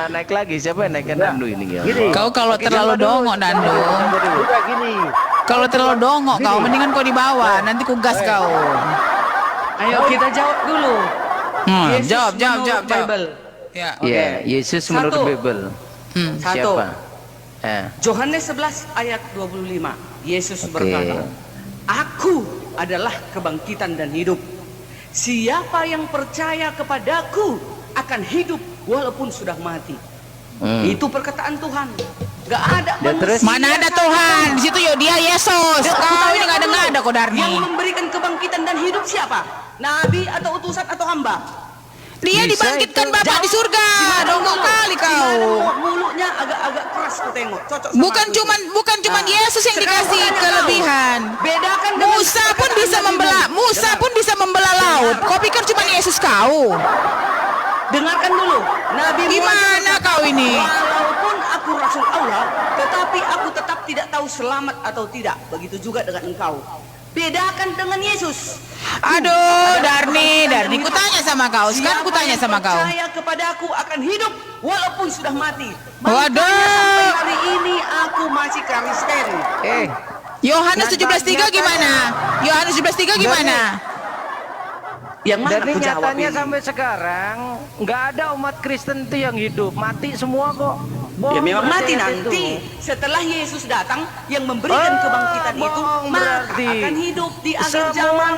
naik lagi. Siapa yang naikkan Dandu ini ya? Gini. Kau kalau terlalu dongok Dandu. Udah gini. Kalau terlalu dongok kau, mendingan kau di bawah, nanti ku gas kau. Ayo kita jawab dulu. Yesus Jawab. menurut Bible. Ya. Iya, Yesus menurut Satu. Bible. Satu. Siapa? Yohanes 11 ayat 25. Yesus Oke. berkata, Aku adalah kebangkitan dan hidup. Siapa yang percaya kepadaku akan hidup walaupun sudah mati. Itu perkataan Tuhan. Gak ada Dan terus? Mana ada Tuhan? Di situ yo dia Yesus. Kau ini nggak ada kau Darni. Yang memberikan kebangkitan dan hidup siapa? Nabi atau utusan atau hamba? Dia Bisa dibangkitkan itu. Bapak di surga. Dongok kali kau. Mulutnya agak-agak keras ku tengok. Cocok sama Bukan aku. cuman Yesus yang Sekarang dikasih tanya kau. kelebihan. Bedakan dengan Musa pun perkataan bisa Nabi membelah. Nuh. Musa pun bisa membelah laut. Kau pikir cuma Yesus kau? Dengarkan dulu. Nabi Gimana Muhammad kau ini? Walaupun aku Rasul Allah, tetapi aku tetap tidak tahu selamat atau tidak. Begitu juga dengan engkau. Bedakan dengan Yesus. Aduh, Darni, ku tanya sama kau. Sekarang ku tanya sama kau. Siapa yang percaya kepada aku akan hidup walaupun sudah mati. Waduh. Makanya sampai hari ini aku masih Kristen. Yohanes 17:3 gimana? Yohanes 17:3 gimana? Yang mana Dari aku jawab nyatanya ini? sampai sekarang nggak ada umat Kristen itu yang hidup, mati semua kok. Ya memang mati berarti nanti. itu. Setelah Yesus datang yang memberikan kebangkitan itu, bohong maka berarti. akan hidup di akhir zaman.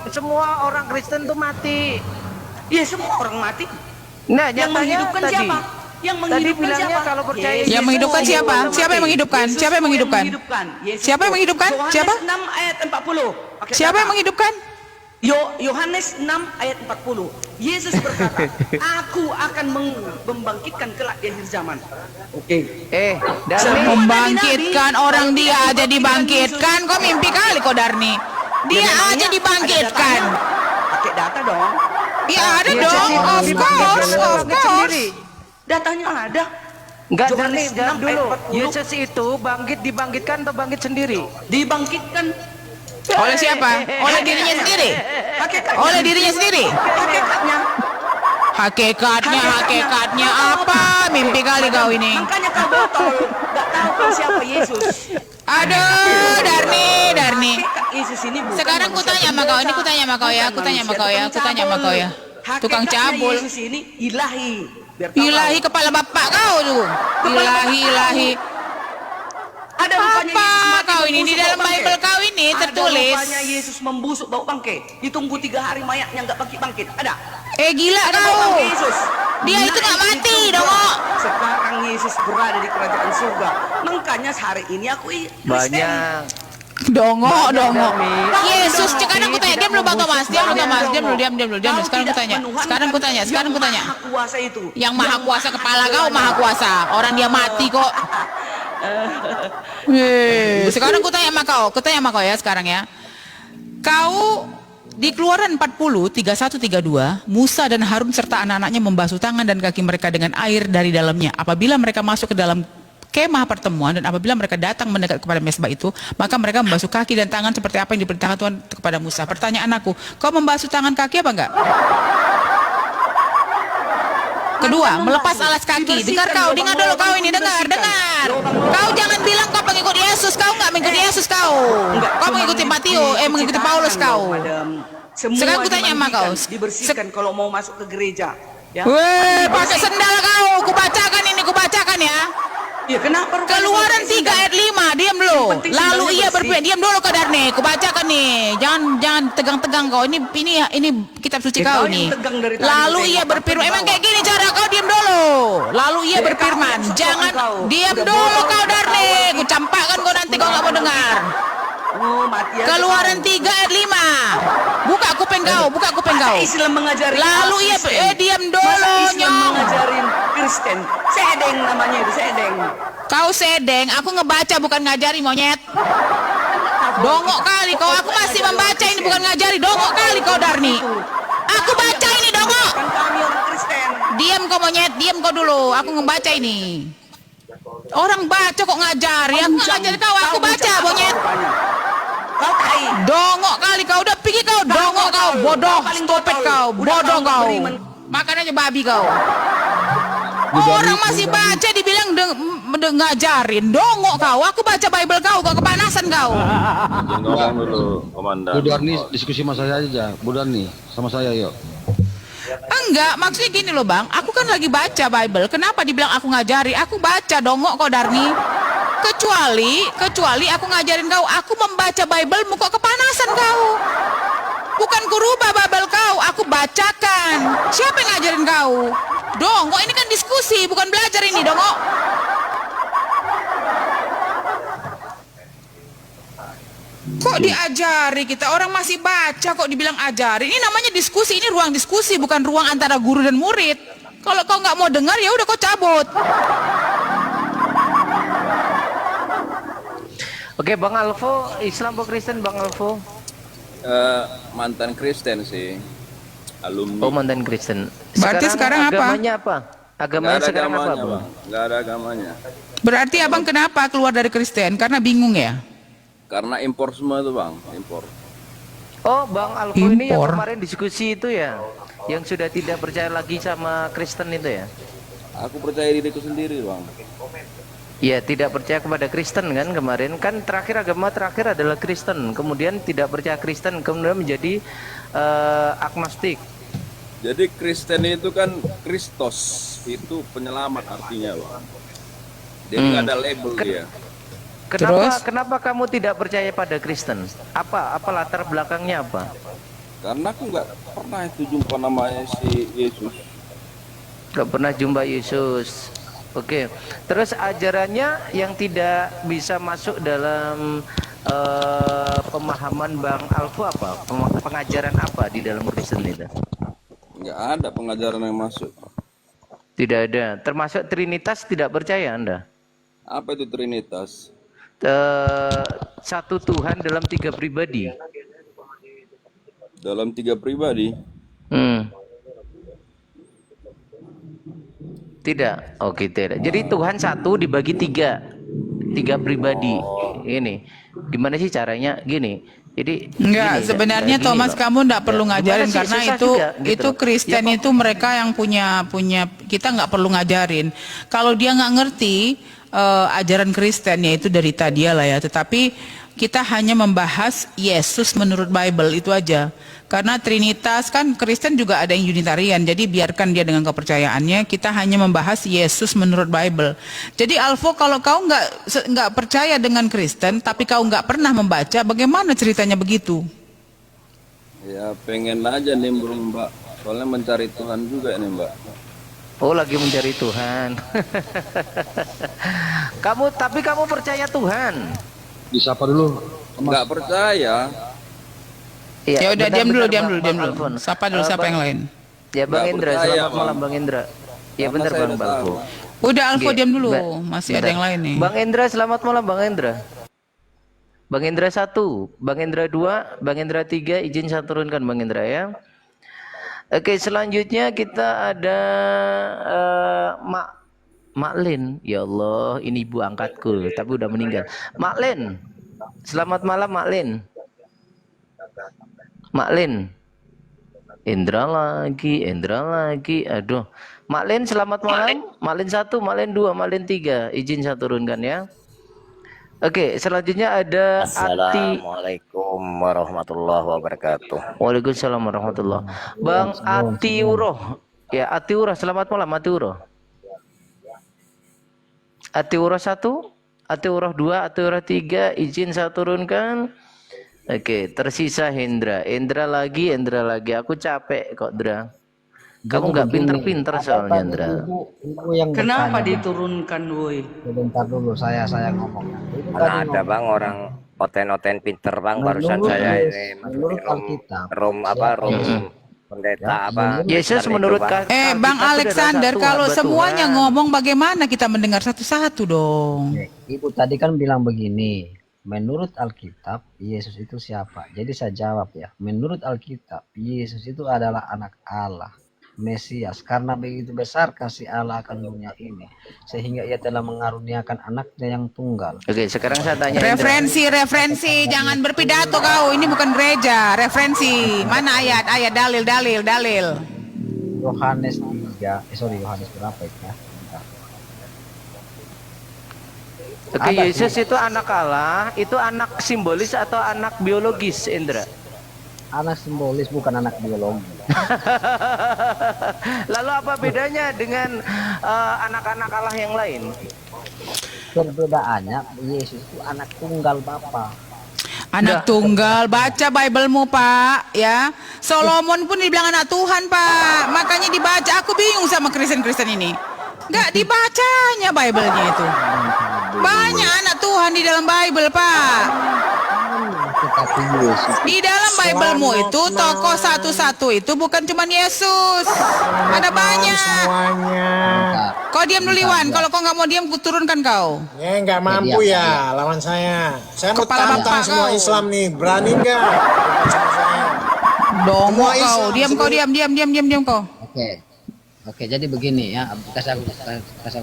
Semua orang Kristen tuh mati. Ya semua orang mati. Nah, Yang nyatanya menghidupkan tadi, siapa? Yang menghidupkan bilangnya siapa? kalau percaya Yesus. Yang menghidupkan siapa? Siapa yang menghidupkan? Yesus Siapa yang menghidupkan? Yesus Siapa yang menghidupkan? Yohanes Siapa? 6 ayat 40. Pakai Siapa yang data. menghidupkan? Yohanes 6 ayat 40. Yesus berkata, Aku akan membangkitkan kelak di akhir zaman. Oke. Darni, Semua Membangkitkan nabi-nabi, orang kalau dia tidak aja membangkitkan dibangkitkan. Kau mimpi kali kau Darni. Dia memangnya aja ada dibangkitkan. datanya. Pakai data dong. Ya ada Yesus dong, itu of dibangkitkan course, atau of bangkit course. sendiri? Datanya ada. Enggak, Yohanes Darni, jangan 6 dulu. ayat 40. Yesus itu dibangkitkan atau bangkit sendiri? Dibangkitkan Oleh siapa? Oleh dirinya sendiri. hakikatnya. Oleh dirinya sendiri. Hakikatnya. Hakikatnya apa? Mimpi kali kau ini. Makanya kau botol. Gak tahu kau siapa Yesus. Aduh, Darni. Hakikat Yesus ini bukan Sekarang ku manusia tanya sama kau, ini biasa. ku tanya sama kau ya, Bukan ku tanya sama manusia, kau ya, tukang ku tanya sama cabul. kau ya. Tukang Hakikatnya cabul. Yesus ini ilahi. Biar tahu Ilahi kau. kepala bapak kau tuh. Ilahi. Ada rupanya Apa Yesus mati kau ini? Di membusuk dalam bau bangkai. Bible kau ini tertulis. Ada rupanya Yesus membusuk bau bangkai. Ditunggu 3 hari mayatnya nggak bangkit. Ada. Gila Ada bau kau. bangkai Yesus. Dia itu nggak Naik di mati, surga. dongok. Sekarang Yesus berada di kerajaan surga. Makanya hari ini aku Kristen. Banyak. Dongok. Darni. Yesus, Dongok. sekarang ku tanya, diam dulu Bang Thomas, diam dulu. Diam dulu. Kau Sekarang ku tidak tanya. menuhankan Sekarang ku tanya. yang Maha Kuasa itu. Yang maha kuasa kepala kau maha kuasa. Orang dia mati kok. Sekarang ku tanya sama kau ya sekarang ya. Kau di Keluaran 40, 31, 32, Musa dan Harun serta anak-anaknya membasuh tangan dan kaki mereka dengan air dari dalamnya. Apabila mereka masuk ke dalam kemah pertemuan dan apabila mereka datang mendekat kepada mesbah itu, maka mereka membasuh kaki dan tangan seperti apa yang diperintahkan Tuhan kepada Musa. Pertanyaan aku, kau membasuh tangan kaki apa enggak? Kedua, melepas alas kaki. Dengar dulu kau ini, dengar. Kau jangan bilang kau pengikut Yesus, kau enggak mengikuti Yesus kau. Kau mengikuti mengikuti Paulus kau. Sekarang ku tanya sama kau. Dibersihkan kalau mau masuk ke gereja. Ya. Weh, pakai sendal kau. Kubacakan ya. Ya kenapa? Keluaran 3 ayat 5, diam dulu. penting Lalu sendalnya ia bersih. berfirman, diam dulu kau Darni, kubacakan nih. Jangan tegang-tegang kau. Ini kitab suci Ya, kau kau yang nih. tegang dari tadi, Lalu tengok ia apa berfirman, di emang bawah. kayak gini cara kau, diam dulu. Lalu ia Ya, berfirman, kau, jangan kau. diam Udah dulu bodoh, kau udah Darni. tahu. Ku campakkan kau nanti kau nggak mau dengar. Oh, mati aja Keluaran kau. 3 ayat 5. Buka kuping kau. Masa Islam mengajari Lalu ia Kristen? diam Masa dulu Islam nyong. mengajarin Kristen? Sedeng namanya itu, sedeng. Kau sedeng, aku ngebaca bukan ngajari monyet. Dongok kali kau, aku masih membaca ini bukan ngajari. Dongok kali kau Darni. Aku baca ini dongok. Kan kami orang Kristen. Diam kau monyet, diam kau dulu. Aku ngebaca ini. Orang baca kok ngajari, aku nggak ngajari kau, aku baca monyet. Kau tai. Dongok kali kau, udah pergi kau, dongok kau. bodoh, paling stop it botol. kau, Udah bodoh mau kau. beriman. Makan aja babi kau. Orang masih baca dibilang ngajarin, dongok kau. Aku baca Bible kau kepanasan kau. Jangan ngomong dulu, Komandan. Bu Darni diskusi sama saya aja, Bu Darni sama saya yuk. Enggak, maksudnya gini loh bang, aku kan lagi baca Bible, kenapa dibilang aku ngajari? Aku baca dongok kok Darni. Kecuali aku ngajarin kau, aku membaca Bible kok kepanasan kau. Bukan ku rubah Bible kau, aku bacakan. Siapa yang ngajarin kau? Dongok, ini kan diskusi, bukan belajar ini dongok. Kok diajari kita? Orang masih baca kok dibilang ajari. Ini namanya diskusi, ini ruang diskusi, bukan ruang antara guru dan murid. Kalau kau nggak mau dengar ya udah kau cabut. Oke, Bang Alfo, Islam atau Kristen, Bang Alfo? Mantan Kristen sih, alumni. Oh, mantan Kristen. Berarti sekarang apa? Agamanya apa? Agamanya Nggak ada sekarang apa, agamanya, Bang? Bang. Nggak ada agamanya. Berarti abang kenapa keluar dari Kristen? Karena bingung ya? Karena impor semua itu, Bang, impor. Oh, Bang Alfo ini yang Impor. kemarin diskusi itu ya, yang sudah tidak percaya lagi sama Kristen itu ya? Aku percaya diriku sendiri, Bang. Ya, tidak percaya kepada Kristen kan kemarin. Kan terakhir agama terakhir adalah Kristen. Kemudian tidak percaya Kristen, kemudian menjadi agnostik. Jadi Kristen itu kan Kristos, itu penyelamat artinya, Bang. Jadi nggak ada label dia. Terus? Kenapa kamu tidak percaya pada Kristen? Apa latar belakangnya apa? Karena aku nggak pernah itu jumpa namanya si Yesus. Gak pernah jumpa Yesus. Oke. Terus ajarannya yang tidak bisa masuk dalam pemahaman Bang Alfo apa? Pengajaran apa di dalam Kristen itu? Nggak ada pengajaran yang masuk. Tidak ada. Termasuk Trinitas tidak percaya Anda? Apa itu Trinitas? Satu Tuhan dalam tiga pribadi. Dalam tiga pribadi. Tidak. Oke, tidak. Jadi Tuhan satu dibagi tiga pribadi. Ini gimana sih caranya? Gini. Jadi Enggak, gini, sebenarnya gini Thomas loh. kamu enggak perlu Ya, ngajarin gimana sih? karena Susah itu juga, gitu itu loh. Kristen Ya, itu mereka yang punya kita nggak perlu ngajarin. Kalau dia nggak ngerti ajaran Kristen ya itu dari dia lah ya. Tetapi kita hanya membahas Yesus menurut Bible itu aja. Karena Trinitas kan Kristen juga ada yang Unitarian. Jadi biarkan dia dengan kepercayaannya. Kita hanya membahas Yesus menurut Bible. Jadi Alfo kalau kau nggak percaya dengan Kristen, tapi kau nggak pernah membaca, bagaimana ceritanya begitu? Ya pengen aja nimbrung, Mbak. Soalnya mencari Tuhan juga nih, Mbak. Oh, lagi mencari Tuhan. Tapi kamu percaya Tuhan? Disapa dulu. Nggak percaya. Ya udah bentar, diam dulu, bentar, diam Bang- dulu, diam Bang dulu. Alfon. Sapa dulu siapa yang lain? Ya Bang Nggak Indra, percaya, selamat malam Bang. Bang Indra. Ya Karena bentar saya Bang udah Balfo. tahu. Udah Alfo Oke, diam dulu, Mbak. masih ada Bentar. yang lain nih. Bang Indra, selamat malam Bang Indra. Bang Indra 1, Bang Indra 2, Bang Indra 3, izin saya turunkan Bang Indra ya. Oke, selanjutnya kita ada Mak Lin. Ya Allah, ini ibu angkatku, tapi udah meninggal. Mak Lin. Selamat malam Mak Lin. Mak Lin. Indra lagi. Aduh. Mak Lin selamat malam. Mak Lin 1, Mak Lin 2, Mak Lin 3. Izin saya turunkan ya. Oke, selanjutnya ada Ati. Assalamualaikum warahmatullahi wabarakatuh. Waalaikumsalam warahmatullah. Bang Atiuroh. Ya, Atiuroh, selamat malam Atiuroh. Atiuroh 1, Atiuroh 2, Atiuroh 3, izin saya turunkan. Oke, tersisa Hendra. Hendra lagi. Aku capek kok, Dra. Kamu nggak pinter-pinter soalnya, Dra. Ibu yang Kenapa bertanya. diturunkan, woi? Sebentar dulu saya ngomong. Ibu Mana tadi ada bang orang oten-oten pinter bang, barusan menurut saya Yesus, ini masukin menurut room, Alkitab, room apa room pendeta apa. Yesus Bentar itu, menurut Bang. Bang Alkitab Alexander, adalah kalau satu hamba semuanya Tuhan. ngomong bagaimana kita mendengar satu-satu dong? Ibu tadi kan bilang begini, menurut Alkitab Yesus itu siapa? Jadi saya jawab ya, menurut Alkitab Yesus itu adalah anak Allah. Mesias, karena begitu besar kasih Allah akan dunia ini sehingga ia telah mengaruniakan anaknya yang tunggal. Oke, sekarang saya tanya Indra. Referensi, jangan berpidato kau. Ini bukan gereja. Referensi. Mana ayat, dalil. Yohanes 3, Yohanes berapa itu ya? Bentar. Oke, Ada Yesus itu anak Allah, itu anak simbolis atau anak biologis, Indra? Anak simbolis, bukan anak biologi. Lalu apa bedanya dengan anak-anak Allah yang lain? Perbedaannya, Yesus itu anak tunggal Bapa. Anak tunggal, baca Biblemu Pak, ya. Solomon pun dibilang anak Tuhan Pak, makanya dibaca. Aku bingung sama Kristen-Kristen ini, nggak dibacanya Biblenya itu. Banyak anak Tuhan di dalam Bible Pak. Tetapi Yesus Di dalam Biblemu itu tokoh satu-satu itu bukan cuma Yesus, ada banyak. bentar. Kau diam dulu Iwan, Kalau kau nggak mau diam, kuturunkan kau. Ya nggak mampu Diam, ya lawan saya. Saya mau Kepala tantang bapak semua kau. Islam nih, berani nggak? Sama saya. Dongo Semua kau, Islam, diam kau, diam kau. Oke, jadi begini ya, kasih aku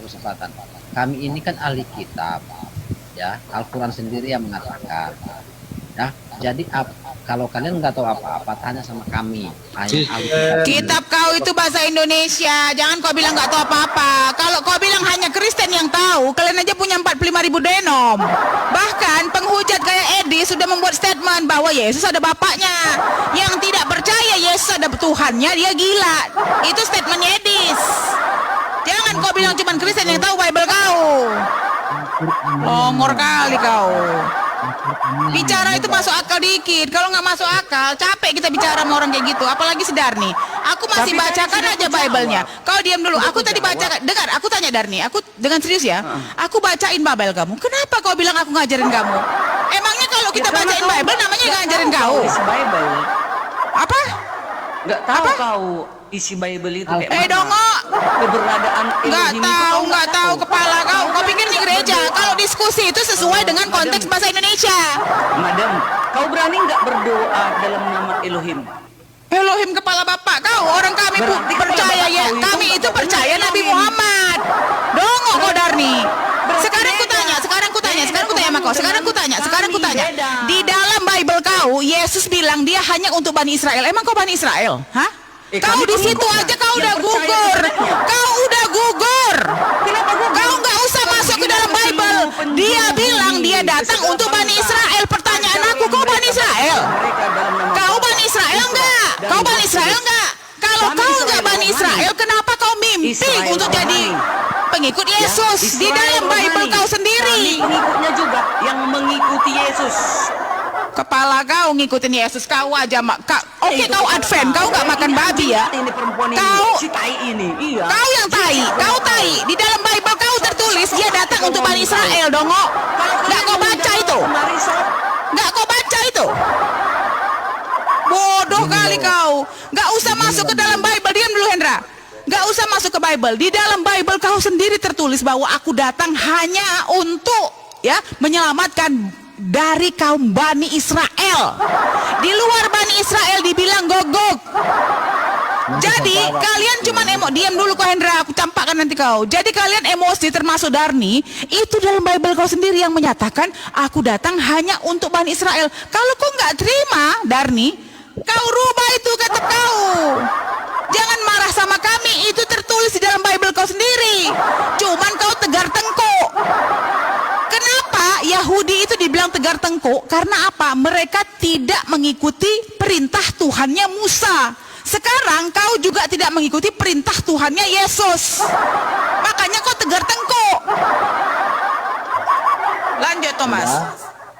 kesempatan. Kami ini kan ahli kitab, ya. Al-Quran sendiri yang mengatakan, ya. Jadi kalau kalian nggak tahu apa-apa, tanya sama kami. Hanya ahli kitab. Kitab kau itu bahasa Indonesia, jangan kau bilang nggak tahu apa-apa. Kalau kau bilang hanya Kristen yang tahu, kalian aja punya 45.000 denom. Bahkan penghujat kayak Edi sudah membuat statement bahwa Yesus ada bapaknya. Yang tidak percaya Yesus ada Tuhannya, dia gila. Itu statementnya Edis. Jangan kau bilang cuma Kristen yang tahu Bible kau. Longor kali kau. Bicara itu masuk akal dikit. Kalau nggak masuk akal, capek kita bicara sama orang kayak gitu. Apalagi si Darni. Aku masih Tapi bacakan tadi aja sudah Bible-nya. kujawab. Kau diam dulu. Aku tadi bacakan. Dengar, aku tanya Darni. Aku dengan serius ya. Aku bacain Bible kamu. Kenapa kau bilang aku ngajarin kamu? Emangnya kalau kita karena bacain kau Bible namanya nggak ngajarin tahu kau? isi Bible. Apa? Nggak tahu kau isi Bible itu kayak mana. Dongo. Keberadaan Nggak Elohim itu tahu, kau nggak tahu kepala kau. Kau pikir di gereja kalau diskusi itu sesuai dengan konteks bahasa Indonesia. Madam, kau berani nggak berdoa dalam nama Elohim? Elohim kepala bapak kau, orang kami Berarti kepala percaya bapak ya, kau itu kami nggak itu percaya benar Nabi Elohim. Muhammad. Dongo kau Darni. Berarti Sekarang ku beda. tanya sama kau. Sekarang ku tanya. Beda. Di dalam Bible kau, Yesus bilang dia hanya untuk Bani Israel. Emang kau Bani Israel? Hah? Kau kami di situ pengikutnya aja kau yang udah percaya gugur. kepadanya. Kau udah gugur. Kenapa gugur? Kau nggak usah masuk ke dalam Menghina Bible. seluruh Dia penjuru bilang bumi, dia datang segala untuk Bani bangsa. Israel. Pertanyaan Ajari aku, kau Bani mereka Israel? mereka dalam nama Kau Bapa, Bani Israel Putra, enggak? dan Kau Roh Bani Israel Kudus. enggak? Kalau Kami kau Israel enggak Bani rohani. Israel, kenapa kau mimpi Israel untuk jadi rohani. pengikut Yesus di Israel dalam Bible rohani. kau sendiri? Kami pengikutnya juga yang mengikuti Yesus. Kepala kau ngikutin Yesus, kau aja Oke, Itu kau kepala Advent, kau enggak Ini makan babi ya? Ini perempuan Kau- ini, si tai ini. Iya. Kau yang tai, kau tai. Di dalam Bible kau tertulis dia datang untuk Bani Israel, dongo. Enggak kau baca itu? Enggak kau baca itu? Bodoh kali kau. Enggak usah masuk ke dalam Bible. Diam dulu Hendra. Enggak usah masuk ke Bible. Di dalam Bible kau sendiri tertulis bahwa aku datang hanya untuk menyelamatkan dari kaum Bani Israel. Di luar Bani Israel dibilang gogok. Jadi kalian cuman diam dulu kau Hendra, aku campakkan nanti kau. Jadi kalian emosi termasuk Darni, itu dalam Bible kau sendiri yang menyatakan aku datang hanya untuk Bani Israel. Kalau kau nggak terima Darni, kau rubah itu kata kau. Jangan marah sama kami, itu tertulis di dalam Bible kau sendiri. Cuman kau tegar tengkuk. Kenapa Yahudi itu dibilang tegar tengkuk? Karena apa? Mereka tidak mengikuti perintah Tuhannya Musa. Sekarang kau juga tidak mengikuti perintah Tuhannya Yesus. Makanya kau tegar tengkuk. Lanjut Thomas.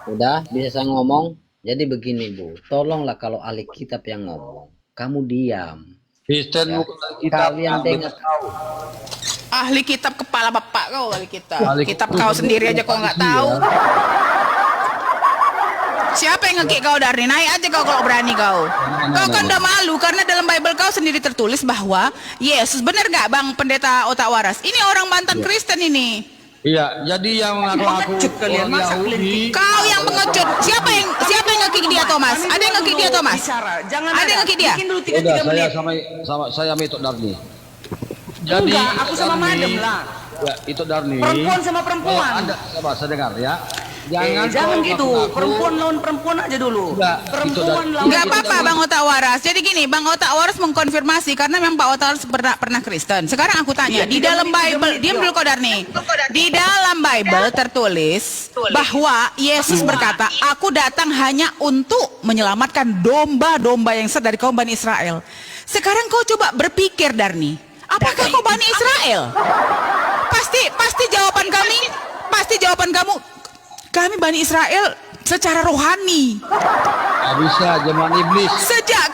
Udah bisa saya ngomong. Jadi begini Bu, tolonglah kalau ahli kitab yang ngomong, kamu diam. Kristen Ya. bukan kitab. Kalian dengar Ahli kitab kepala bapak kau ahli kitab. Ahli Kitab kitab kau sendiri aja kau nggak tahu. Siapa yang ngekik kau Darni? Naik aja kau kalau berani kau. Kau kan udah malu karena dalam Bible kau sendiri tertulis bahwa Yesus, benar nggak Bang Pendeta Otak Waras? Ini orang mantan Kristen ini. Iya, jadi yang mengaku-ngaku Pengecut kalian, orang masa Yahudi. kalian Kau yang pengecut. Siapa yang nge-kick dia, Thomas? Kami Ada yang dulu nge-kick dia, Thomas? bicara. Jangan Ada yang nge-kick dia? Bikin dulu Udah, 3 saya menit. sama saya sama itu Darni. Enggak, aku sama Darni- Madem lah. Ya, itu Darni. Perempuan sama perempuan. Anda, coba saya dengar ya. Jangan kau gitu. ngaku-ngaku. Perempuan lawan perempuan aja dulu. Enggak, Perempuan itu lawan. Enggak apa-apa Bang Otak Waras. Jadi gini, Bang Otak Waras mengkonfirmasi karena memang Pak Otak Waras pernah Kristen. Sekarang aku tanya, Iya, di 3 dalam menit, 3 Bible, menit, diam yuk. dulu Kodarni. Di dalam Bible tertulis bahwa Yesus berkata, "Aku datang hanya untuk menyelamatkan domba-domba yang sesat dari kaum Bani Israel." Sekarang kau coba berpikir Darni, apakah kau Bani Israel? Pasti jawaban kamu, kami Bani Israel secara rohani. Nggak bisa, zaman iblis. Sejak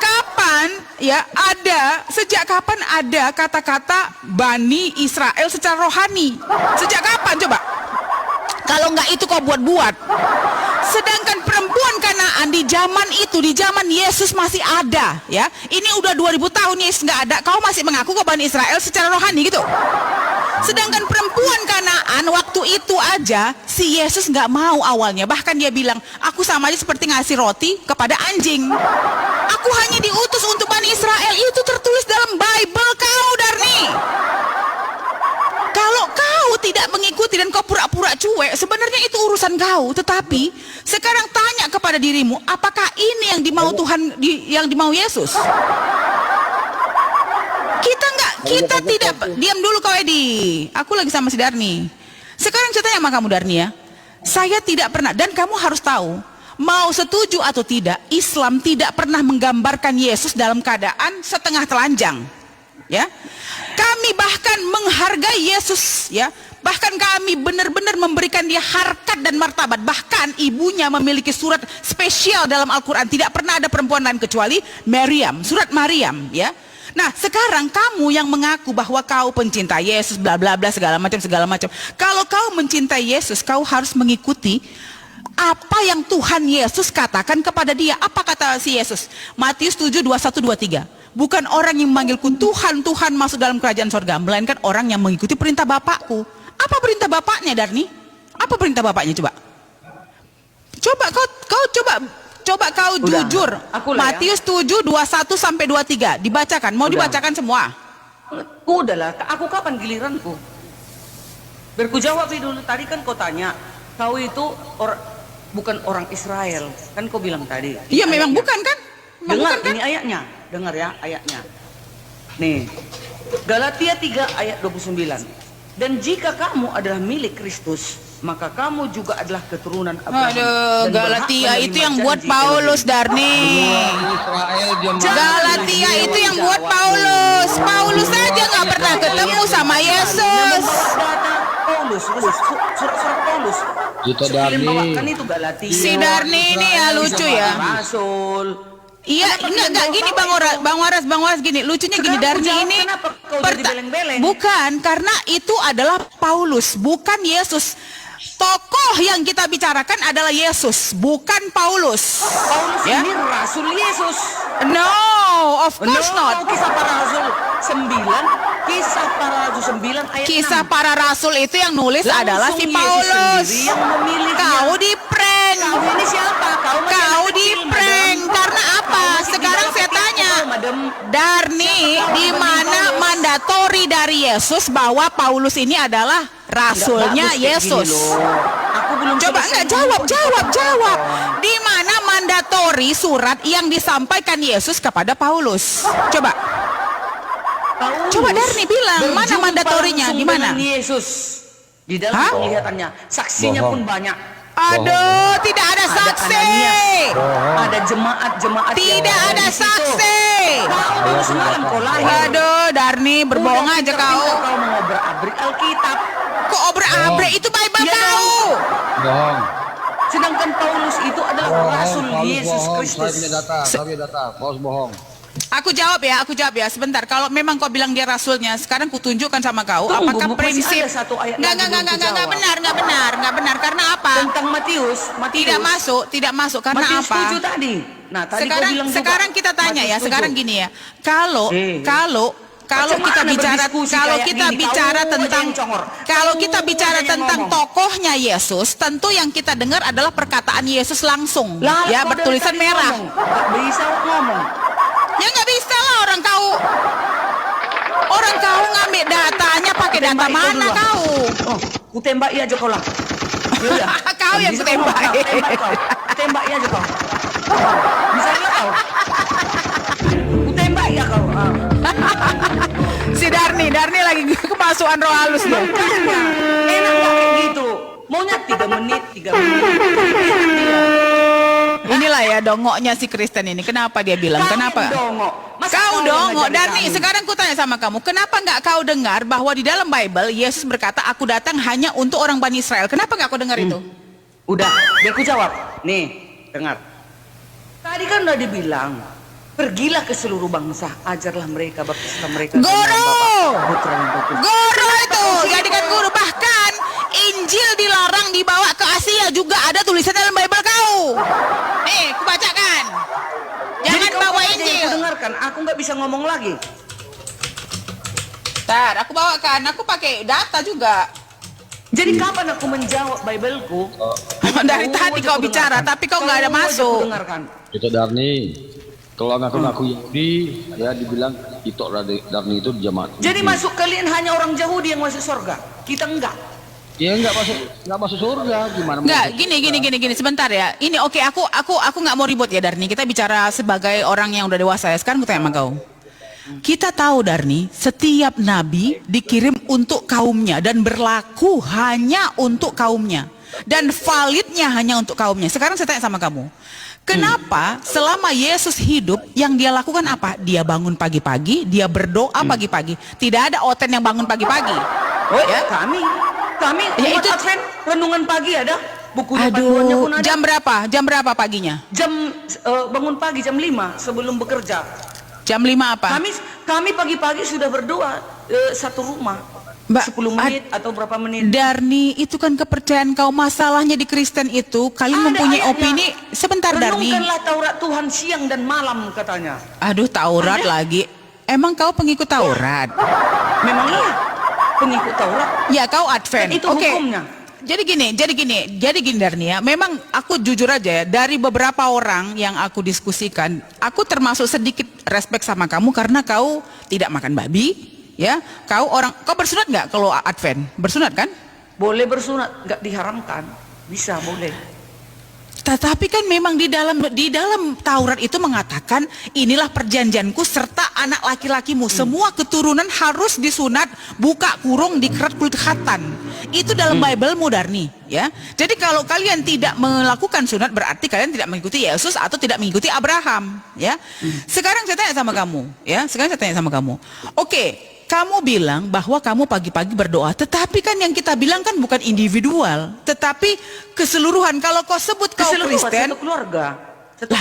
kapan ada kata-kata Bani Israel secara rohani? Sejak kapan coba? Kalau enggak itu kau buat-buat. Sedangkan perempuan Kanaan di zaman itu, di zaman Yesus masih ada, ya. Ini udah 2000 tahun Yesus nggak ada, kau masih mengaku kau Bani Israel secara rohani gitu. Sedangkan perempuan Kanaan waktu itu aja si Yesus nggak mau awalnya, bahkan dia bilang, aku sama aja seperti ngasih roti kepada anjing. Aku hanya diutus untuk Bani Israel. Itu tertulis dalam Bible kau, Darni. Kalau kau tidak mengikuti dan kau pura-pura cuek, sebenarnya itu urusan kau. Tetapi sekarang tanya kepada dirimu, apakah ini yang dimau Tuhan, yang dimau Yesus? Kita tidak. Diam dulu kau Edi. Aku lagi sama si Darni. Sekarang saya tanya sama kamu Darni ya. Saya tidak pernah, dan kamu harus tahu, mau setuju atau tidak, Islam tidak pernah menggambarkan Yesus dalam keadaan setengah telanjang. Ya, kami bahkan menghargai Yesus, ya, bahkan kami benar-benar memberikan dia harkat dan martabat. Bahkan ibunya memiliki surat spesial dalam Al-Quran, tidak pernah ada perempuan lain kecuali Maryam, surat Maryam, ya. Nah sekarang kamu yang mengaku bahwa kau pencinta Yesus bla bla bla segala macam. Kalau kau mencintai Yesus, kau harus mengikuti apa yang Tuhan Yesus katakan kepada dia. Apa kata si Yesus? Matius 7, 21, 23. Bukan orang yang memanggilku Tuhan, Tuhan masuk dalam kerajaan sorga, melainkan orang yang mengikuti perintah Bapakku. Apa perintah Bapaknya, Darni? Apa perintah Bapaknya coba? Coba kau Udah, jujur. aku lah ya. Matius 7, 21 sampai 23 dibacakan. Mau Udah. dibacakan semua? Udahlah, aku kapan giliranku? Biar ku jawab dulu. Tadi kan kau tanya, kau itu bukan orang Israel. Kan kau bilang tadi. Iya memang Ayatnya. bukan kan? Memang Dengar bukan kan? ini ayatnya. Dengar ya ayatnya. Nih. Galatia 3 ayat 29. Dan jika kamu adalah milik Kristus, maka kamu juga adalah keturunan Abraham. Aduh, dan Galatia berhak itu menerima yang buat janji Paulus, Elohim. Darni. Israel dia Galatia itu yang buat Paulus. Paulus saja nggak pernah ketemu sama Yesus. Paulus, surat Paulus. Itu Kalian Darni. bawakan itu Galatia. Si Darni ini ya lucu ya. Rasul. Iya, enggak gini Bang Waras gini. Lucunya gini, Sekarang Darni jawab, ini kenapa kau jadi beleng-beleng? bukan, karena itu adalah Paulus, bukan Yesus. Tokoh yang kita bicarakan adalah Yesus, bukan Paulus. Paulus Ya? ini Rasul Yesus. No, of course not. Kisah para Rasul 9, Kisah para Rasul 9 ayat Kisah 6. para rasul itu yang nulis Langsung adalah si Yesus Paulus. sendiri yang memilihnya. Kau di prank. Kau ini siapa? Kau masih Kau anak di kecil, prank. madam. Karena apa? Kau masih di Sekarang bawah saya ketipu, tanya, madam. Darni, di mana mandatori dari Yesus bahwa Paulus ini adalah rasulnya Nggak bagus kayak Yesus? gini loh. Aku belum Coba selesai enggak ngomong, jawab. Di mana mandatori surat yang disampaikan Yesus kepada Paulus? Paulus Coba Darni bilang, mana berjumpa mandatorinya? langsung Di mana? dengan Yesus di dalam Hah? penglihatannya. Saksinya Bohong. pun banyak. Aduh, tidak ada Ada saksi. Ananias, ada jemaat-jemaat yang Tidak ada ada di situ. saksi. Kau baru semalam kau lahir. Aduh, Darni berbohong Udah aja pintar-pintar kau. Kau mengobrak-abrik Alkitab. Kok obre-abre itu Bible Iya kau? Bohong. Sedangkan Paulus itu adalah Rasul Paulus Yesus bohong. Kristus. Saya punya data. Paulus bohong. Aku jawab ya. Sebentar. Kalau memang kau bilang dia rasulnya, sekarang kutunjukkan sama kau Tunggu, apakah masih prinsip. ada satu ayat Nggak, lagi belum nggak kujawab. benar. Karena apa? Tentang Matius. Tidak masuk. Karena Matius apa? 7 tadi. Nah, tadi kau bilang juga, Sekarang kita tanya ya. Matius 7. Sekarang gini ya. Kalau Kalau Macam kita mana bicara berdiskusi kalau kayak kita gini? bicara Kau aja tentang yang congor. kalau Kau kita bicara aja yang tentang ngomong. tokohnya Yesus, tentu yang kita dengar adalah perkataan Yesus langsung. Lah, Ya, kau dari bertulisan tadi merah. ngomong. Nggak bisa ngomong. Ya nggak bisa lah orang kau. Orang kau ngambil datanya pakai data Tembak itu mana dulu. kau? Oh, ku tembaki aja kau lah. Yaudah. Kau yang Bisa kutembak. ngomong, tembak kau. Tembaki aja kau. Bisa nggak kau? Ku tembak ya kau. Si Darni lagi kemasukan roh halus dia. Makanya, enak nggak kayak gitu? Maunya 3 menit, 3 menit. Enak dia. Inilah ya dongoknya si Kristen ini. Kenapa dia bilang? Kau Kenapa? yang dongok. Masa Kau yang dongok, ngajarin Darni. kami? Sekarang ku tanya sama kamu, kenapa nggak kau dengar bahwa di dalam Bible Yesus berkata, aku datang hanya untuk orang Bani Israel. Kenapa nggak kau dengar itu? Udah, biar ku jawab. Nih, dengar. Tadi kan udah dibilang, pergilah ke seluruh bangsa, ajarlah mereka, baptislah mereka. dalam nama Guru! Bapa, Putra dan Roh Kudus. Guru itu, jadikan guru. Bahkan Injil dilarang dibawa ke Asia juga ada tulisan dalam Bible kau. Nih, ku bacakan. Jadi Jangan kau bawa aja yang Injil. ku dengarkan, aku nggak bisa ngomong lagi. Ntar, aku bawakan. Aku pakai data juga. Jadi kapan aku menjawab Bibleku? Dari tadi kau bicara, tapi kau nggak ada masuk. Itu Darni. Kalau ngaku-ngaku Yahudi, ya dibilang itu Darni itu jamaat. Jadi masuk kalian hanya orang Yahudi yang masuk surga, kita enggak. Ya nggak masuk surga, gimana? Enggak, gini, sebentar ya. Ini oke, aku nggak mau ribut ya Darni. Kita bicara sebagai orang yang udah dewasa ya. Sekarang aku tanya sama kau. Kita tahu Darni, setiap nabi dikirim untuk kaumnya dan berlaku hanya untuk kaumnya dan validnya hanya untuk kaumnya. Sekarang saya tanya sama kamu. Kenapa selama Yesus hidup yang dia lakukan apa? Dia bangun pagi-pagi, dia berdoa pagi-pagi. Tidak ada Oten yang bangun pagi-pagi. Oh Ya? kami Ya, umat itu- Advent renungan pagi ada, buku panduannya pun Aduh, ada. jam berapa paginya? Bangun pagi jam 5 sebelum bekerja. Jam 5 apa? Kami pagi-pagi sudah berdoa satu rumah. Mbak, 10 menit atau berapa menit. Darni, itu kan kepercayaan kau. Masalahnya di Kristen itu kalian Ada mempunyai ayatnya. opini. Sebentar Darni. Renungkanlah Taurat Tuhan siang dan malam katanya. Aduh, Taurat lagi. Emang kau pengikut Taurat? Memang iya, pengikut Taurat. Ya, kau Advent. Dan itu Oke. hukumnya. Jadi gini Darni ya. Memang aku jujur aja ya, dari beberapa orang yang aku diskusikan, aku termasuk sedikit respect sama kamu karena kau tidak makan babi, ya. Kau bersunat nggak kalau Advent? Bersunat kan? Boleh bersunat, nggak diharamkan. Bisa, boleh. Tetapi kan memang di dalam Taurat itu mengatakan inilah perjanjianku serta anak laki-lakimu, semua keturunan harus disunat, buka kurung dikerat kulit khatan. Itu dalam Bible-mu Darni, ya. Jadi kalau kalian tidak melakukan sunat berarti kalian tidak mengikuti Yesus atau tidak mengikuti Abraham, ya. Sekarang saya tanya sama kamu, ya. Oke. Kamu bilang bahwa kamu pagi-pagi berdoa, tetapi kan yang kita bilang kan bukan individual, tetapi keseluruhan. Kalau kau sebut kau Kristen, Satu keluarga.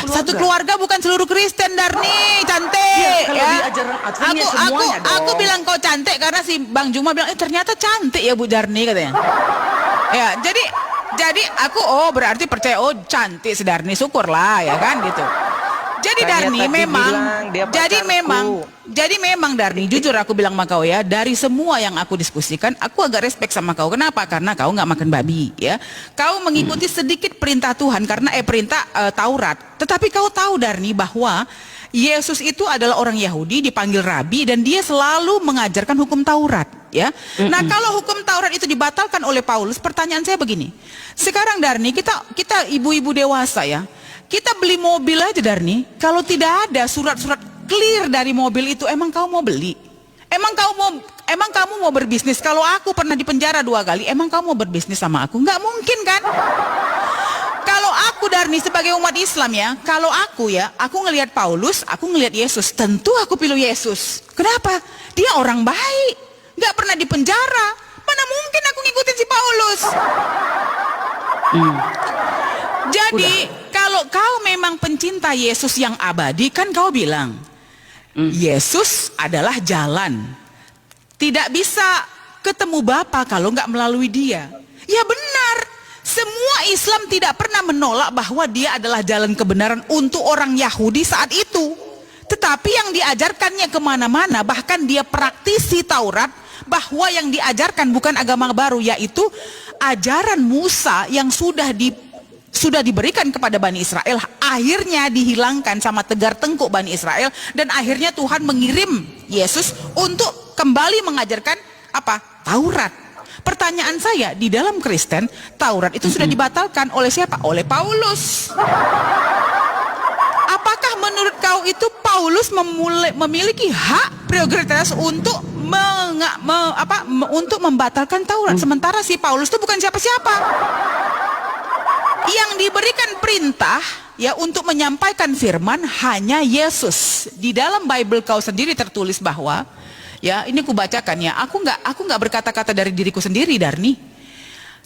satu keluarga bukan seluruh Kristen Darni, cantik. Iya, kalau Ya. di ajaran Adventnya semuanya Aku dong. bilang kau cantik karena si Bang Juma bilang, ternyata cantik ya Bu Darni katanya. Ya, jadi aku berarti percaya cantik si Darni, syukurlah ya kan gitu. Jadi Saya Darni tadi memang, bilang dia pacarku. jadi memang Darni, jujur aku bilang sama kau ya, dari semua yang aku diskusikan, aku agak respect sama kau. Kenapa? Karena kau nggak makan babi, ya. Kau mengikuti sedikit perintah Tuhan karena perintah Taurat. Tetapi kau tahu Darni bahwa Yesus itu adalah orang Yahudi, dipanggil Rabi, dan dia selalu mengajarkan hukum Taurat, ya. Nah, kalau hukum Taurat itu dibatalkan oleh Paulus, pertanyaan saya begini. Sekarang Darni, kita ibu-ibu dewasa ya. Kita beli mobil aja Darni, kalau tidak ada surat-surat clear dari mobil itu, emang kau mau beli? Emang kamu mau berbisnis? Kalau aku pernah dipenjara 2 kali, emang kamu mau berbisnis sama aku? Nggak mungkin kan? Kalau aku Darni sebagai umat Islam ya, kalau aku ngelihat Paulus, aku ngelihat Yesus, tentu aku pilih Yesus. Kenapa? Dia orang baik, nggak pernah dipenjara. Mana mungkin aku ngikutin si Paulus? Jadi kalau kau memang pencinta Yesus yang abadi, kan kau bilang Yesus adalah jalan. Tidak bisa ketemu Bapa kalau nggak melalui dia. Ya benar. Semua Islam tidak pernah menolak bahwa dia adalah jalan kebenaran untuk orang Yahudi saat itu. Tetapi yang diajarkannya kemana-mana, bahkan dia praktisi Taurat, bahwa yang diajarkan bukan agama baru, yaitu ajaran Musa yang sudah diberikan kepada Bani Israel, akhirnya dihilangkan sama tegar tengkuk Bani Israel, dan akhirnya Tuhan mengirim Yesus untuk kembali mengajarkan apa? Taurat. Pertanyaan saya, di dalam Kristen, Taurat itu sudah dibatalkan oleh siapa? Oleh Paulus. Apakah menurut kau itu Paulus memiliki hak prioritas untuk untuk membatalkan Taurat, sementara si Paulus itu bukan siapa-siapa? Yang diberikan perintah ya untuk menyampaikan firman hanya Yesus. Di dalam Bible kau sendiri tertulis bahwa, ya ini ku bacakan ya, aku nggak berkata-kata dari diriku sendiri, Darni.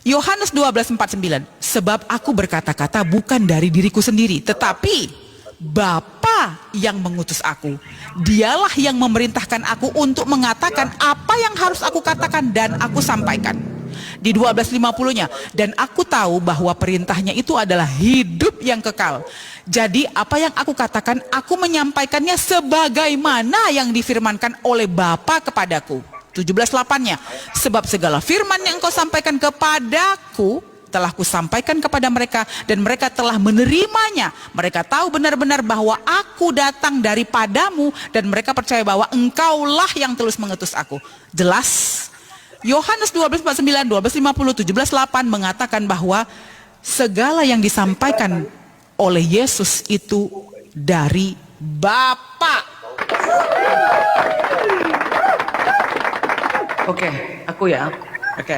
Yohanes 12:49, sebab aku berkata-kata bukan dari diriku sendiri, tetapi Bapa yang mengutus aku. Dialah yang memerintahkan aku untuk mengatakan apa yang harus aku katakan dan aku sampaikan. Di 12:50-nya, dan aku tahu bahwa perintahnya itu adalah hidup yang kekal. Jadi apa yang aku katakan, aku menyampaikannya sebagaimana yang difirmankan oleh Bapa kepadaku. 17:8-nya, sebab segala firman yang kau sampaikan kepadaku telah kusampaikan kepada mereka, dan mereka telah menerimanya. Mereka tahu benar-benar bahwa aku datang daripadamu, dan mereka percaya bahwa engkaulah yang terus mengutus aku. Jelas. Yohanes 12:49, 12:50, 17:8 mengatakan bahwa segala yang disampaikan oleh Yesus itu dari Bapa. Oke, aku ya. Oke.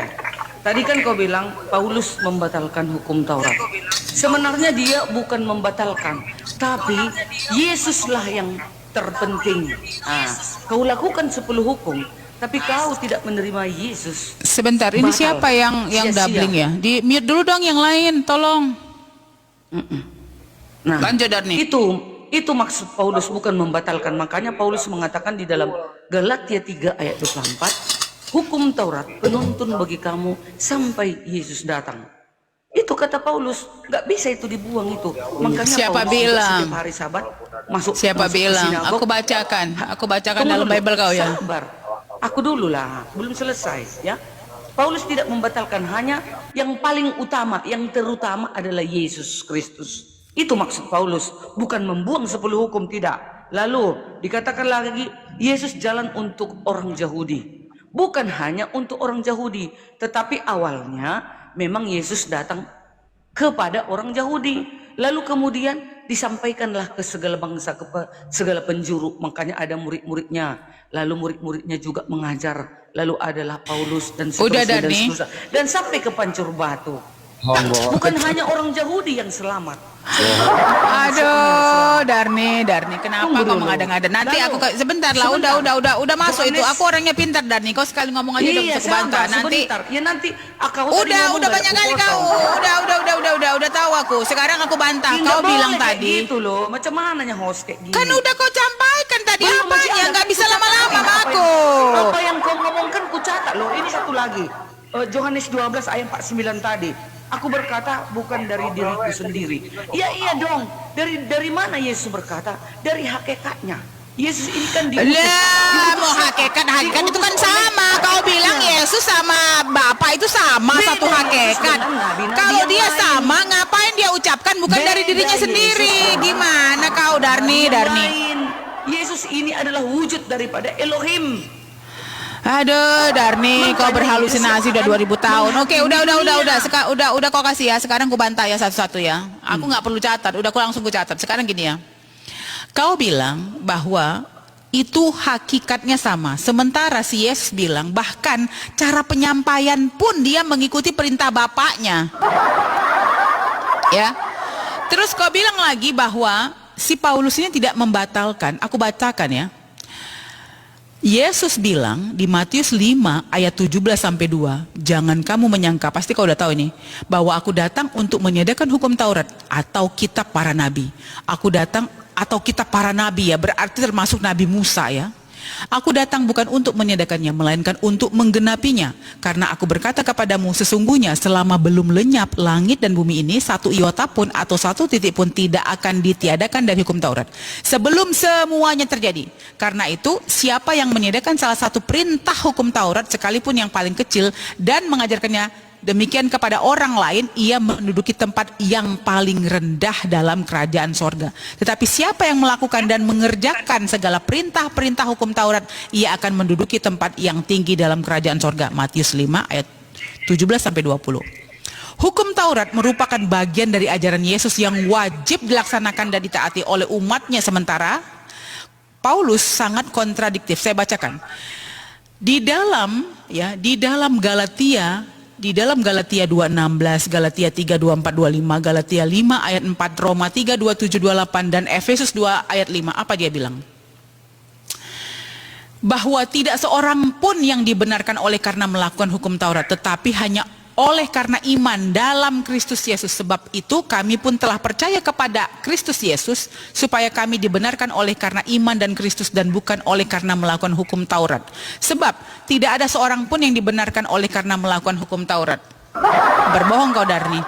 Tadi kan kau bilang Paulus membatalkan hukum Taurat. Sebenarnya dia bukan membatalkan, tapi Yesuslah yang terpenting. Kau lakukan 10 hukum, tapi kau tidak menerima Yesus. Sebentar, ini Batal. siapa yang Sia-sia. doubling ya? Di mute dulu dong yang lain, tolong. Nah, Lanjut, Darni. itu maksud Paulus, bukan membatalkan. Makanya Paulus mengatakan di dalam Galatia 3 ayat 24, hukum Taurat penuntun bagi kamu sampai Yesus datang. Itu kata Paulus, nggak bisa itu dibuang itu. Makanya Siapa Paulus bilang? setiap hari Sabat masuk. Siapa masuk ke bilang? sinagog. Aku bacakan Tunggu dalam dulu, Bible kau ya. Sabar. Aku dulu lah, belum selesai ya. Paulus tidak membatalkan, hanya yang paling utama, yang terutama adalah Yesus Kristus. Itu maksud Paulus, bukan membuang 10 hukum, tidak. Lalu dikatakan lagi, Yesus jalan untuk orang Yahudi. Bukan hanya untuk orang Yahudi, tetapi awalnya memang Yesus datang kepada orang Yahudi. Lalu kemudian disampaikanlah ke segala bangsa, ke segala penjuru. Makanya ada murid-muridnya. Lalu murid-muridnya juga mengajar. Lalu adalah Paulus dan seterusnya. Dan sampai ke pancur batu. Bukan hanya orang Yahudi yang selamat. Aduh, Darni, kenapa Tunggu kau dulu. mengada-ngada? Nanti Lalu, aku sebentar lah, udah masuk itu. Yohanes- Aku orangnya pintar, Darni. Kau sekali ngomong aja udah Iya, bisa kubantah. sabar, Nanti sebentar. Ya nanti kau tadi udah ngomong banyak gak kali aku kau. potong. Udah tahu aku. Sekarang aku bantah. Ya, Kau nggak bilang boleh kayak tadi. gitu loh. Macam mananya host kayak gini? Kan udah kau sampaikan tadi Belum, masih apanya, ada. nggak bisa Ku lama-lama catat. sama aku. Apa yang kau ngomongkan ku catat loh. Ini satu lagi. Yohanes 12 ayat 49 tadi. Aku berkata bukan dari diriku sendiri. Iya dong. Dari mana Yesus berkata? Dari hakikatnya. Yesus ini kan diutus. Lah, mau hakikat itu kan sama. Kau bilang Yesus sama Bapa itu sama, Beda satu Yesus hakikat. dengan nabi-nabi Kalau yang dia lain. sama, ngapain dia ucapkan bukan dari Beda dirinya Yesus sendiri? sama Gimana kau, Darni? yang lain. Yesus ini adalah wujud daripada Elohim. Aduh, Darni, kau berhalusinasi udah 2000 tahun. Oke, udah. Udah kau kasih ya. Sekarang ku bantah ya satu-satu ya. Aku nggak perlu catat. Udah aku langsung ku catat. Sekarang gini ya. Kau bilang bahwa itu hakikatnya sama. Sementara si Yesus bilang bahkan cara penyampaian pun dia mengikuti perintah Bapaknya. Ya. Terus kau bilang lagi bahwa si Paulus ini tidak membatalkan. Aku bacakan ya. Yesus bilang di Matius 5 ayat 17 sampai 2, jangan kamu menyangka, pasti kau udah tahu ini, bahwa aku datang untuk menyediakan hukum Taurat atau kitab para nabi. Aku datang atau kitab para nabi ya, berarti termasuk Nabi Musa ya. Aku datang bukan untuk meniadakannya, melainkan untuk menggenapinya. Karena aku berkata kepadamu, sesungguhnya selama belum lenyap langit dan bumi ini, satu iota pun atau satu titik pun tidak akan ditiadakan dari hukum Taurat, sebelum semuanya terjadi. Karena itu, siapa yang meniadakan salah satu perintah hukum Taurat, sekalipun yang paling kecil, dan mengajarkannya demikian kepada orang lain, ia menduduki tempat yang paling rendah dalam kerajaan sorga. Tetapi siapa yang melakukan dan mengerjakan segala perintah-perintah hukum Taurat, ia akan menduduki tempat yang tinggi dalam kerajaan sorga. Matius 5 ayat 17-20. Hukum Taurat merupakan bagian dari ajaran Yesus yang wajib dilaksanakan dan ditaati oleh umatnya, sementara Paulus sangat kontradiktif. Saya bacakan. Di dalam Galatia 2:16, Galatia 3:24-25, Galatia 5 ayat 4, Roma 3:27-28, dan Efesus 2 ayat 5. Apa dia bilang? Bahwa tidak seorang pun yang dibenarkan oleh karena melakukan hukum Taurat, tetapi hanya oleh karena iman dalam Kristus Yesus. Sebab itu kami pun telah percaya kepada Kristus Yesus, supaya kami dibenarkan oleh karena iman dan Kristus, dan bukan oleh karena melakukan hukum Taurat. Sebab tidak ada seorang pun yang dibenarkan oleh karena melakukan hukum Taurat. Berbohong kau, Darni.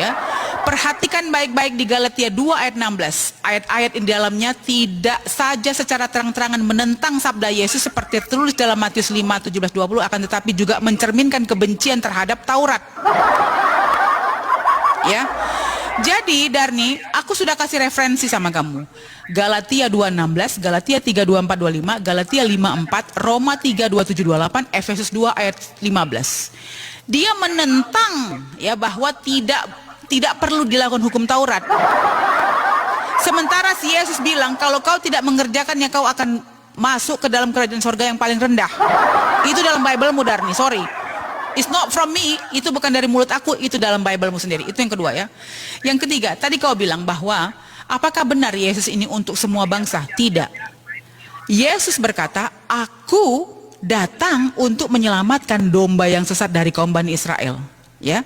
Ya. Perhatikan baik-baik di Galatia 2 ayat 16. Ayat-ayat di dalamnya tidak saja secara terang-terangan menentang sabda Yesus seperti tertulis dalam Matius 5, 17-20, akan tetapi juga mencerminkan kebencian terhadap Taurat. Ya. Jadi Darni, aku sudah kasih referensi sama kamu. Galatia 2:16, Galatia 3:24-25, Galatia 5:4, Roma 3:27-28, Efesus 2 ayat 15. Dia menentang ya bahwa tidak perlu dilakukan hukum Taurat. Sementara si Yesus bilang, kalau kau tidak mengerjakannya, kau akan masuk ke dalam kerajaan sorga yang paling rendah. Itu dalam Bible-mu, Darni, sorry. It's not from me, itu bukan dari mulut aku, itu dalam Bible-mu sendiri. Itu yang kedua ya. Yang ketiga, tadi kau bilang bahwa, apakah benar Yesus ini untuk semua bangsa? Tidak. Yesus berkata, aku datang untuk menyelamatkan domba yang sesat dari kaum Bani Israel. Ya,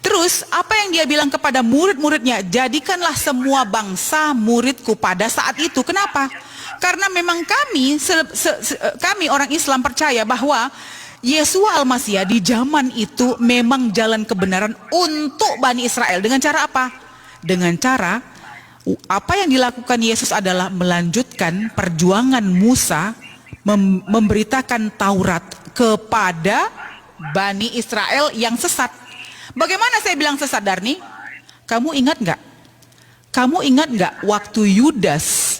terus apa yang dia bilang kepada murid-muridnya? Jadikanlah semua bangsa muridku pada saat itu. Kenapa? Karena memang kami orang Islam percaya bahwa Yesua Al-Masih di zaman itu memang jalan kebenaran untuk Bani Israel. Dengan cara apa? Dengan cara apa yang dilakukan Yesus adalah melanjutkan perjuangan Musa memberitakan Taurat kepada Bani Israel yang sesat. Bagaimana saya bilang sesat, Darni? Kamu ingat nggak? Kamu ingat nggak waktu Yudas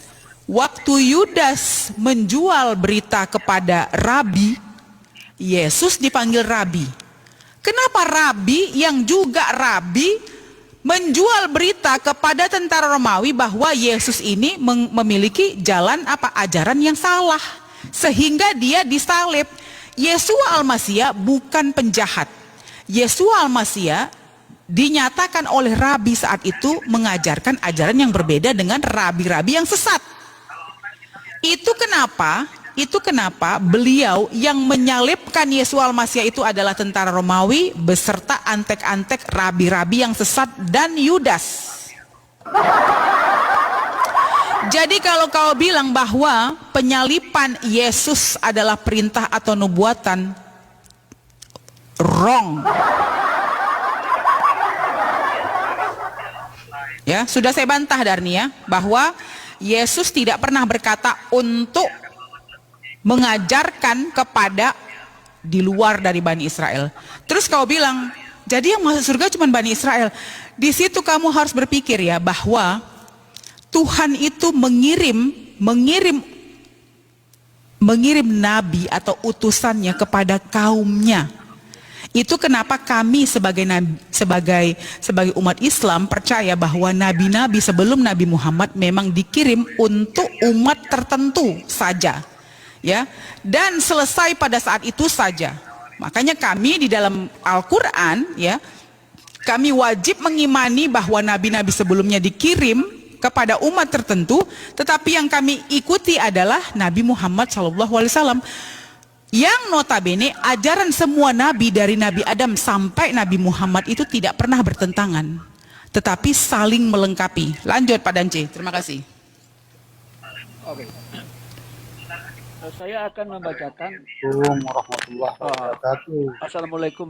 menjual berita kepada Rabi, Yesus dipanggil Rabi. Kenapa Rabi yang juga Rabi menjual berita kepada tentara Romawi bahwa Yesus ini memiliki jalan ajaran yang salah, sehingga dia disalib? Yesua Al-Masih bukan penjahat. Yesua Al-Masih dinyatakan oleh Rabi saat itu mengajarkan ajaran yang berbeda dengan rabi-rabi yang sesat. Itu kenapa beliau yang menyalibkan Yesua Al-Masih itu adalah tentara Romawi beserta antek-antek rabi-rabi yang sesat dan Yudas. Jadi kalau kau bilang bahwa penyalipan Yesus adalah perintah atau nubuatan, wrong. Ya, sudah saya bantah, Darni, ya, bahwa Yesus tidak pernah berkata untuk mengajarkan kepada di luar dari Bani Israel. Terus kau bilang, jadi yang masuk surga cuma Bani Israel. Di situ kamu harus berpikir ya bahwa Tuhan itu mengirim nabi atau utusannya kepada kaumnya. Itu kenapa kami sebagai umat Islam percaya bahwa nabi-nabi sebelum Nabi Muhammad memang dikirim untuk umat tertentu saja, ya, dan selesai pada saat itu saja. Makanya kami di dalam Al-Quran, ya, kami wajib mengimani bahwa nabi-nabi sebelumnya dikirim kepada umat tertentu, tetapi yang kami ikuti adalah Nabi Muhammad SAW. Yang notabene ajaran semua nabi dari Nabi Adam sampai Nabi Muhammad itu tidak pernah bertentangan, tetapi saling melengkapi. Lanjut Pak Dance, terima kasih. Saya akan membacakan. Assalamualaikum warahmatullahi wabarakatuh. Assalamualaikum.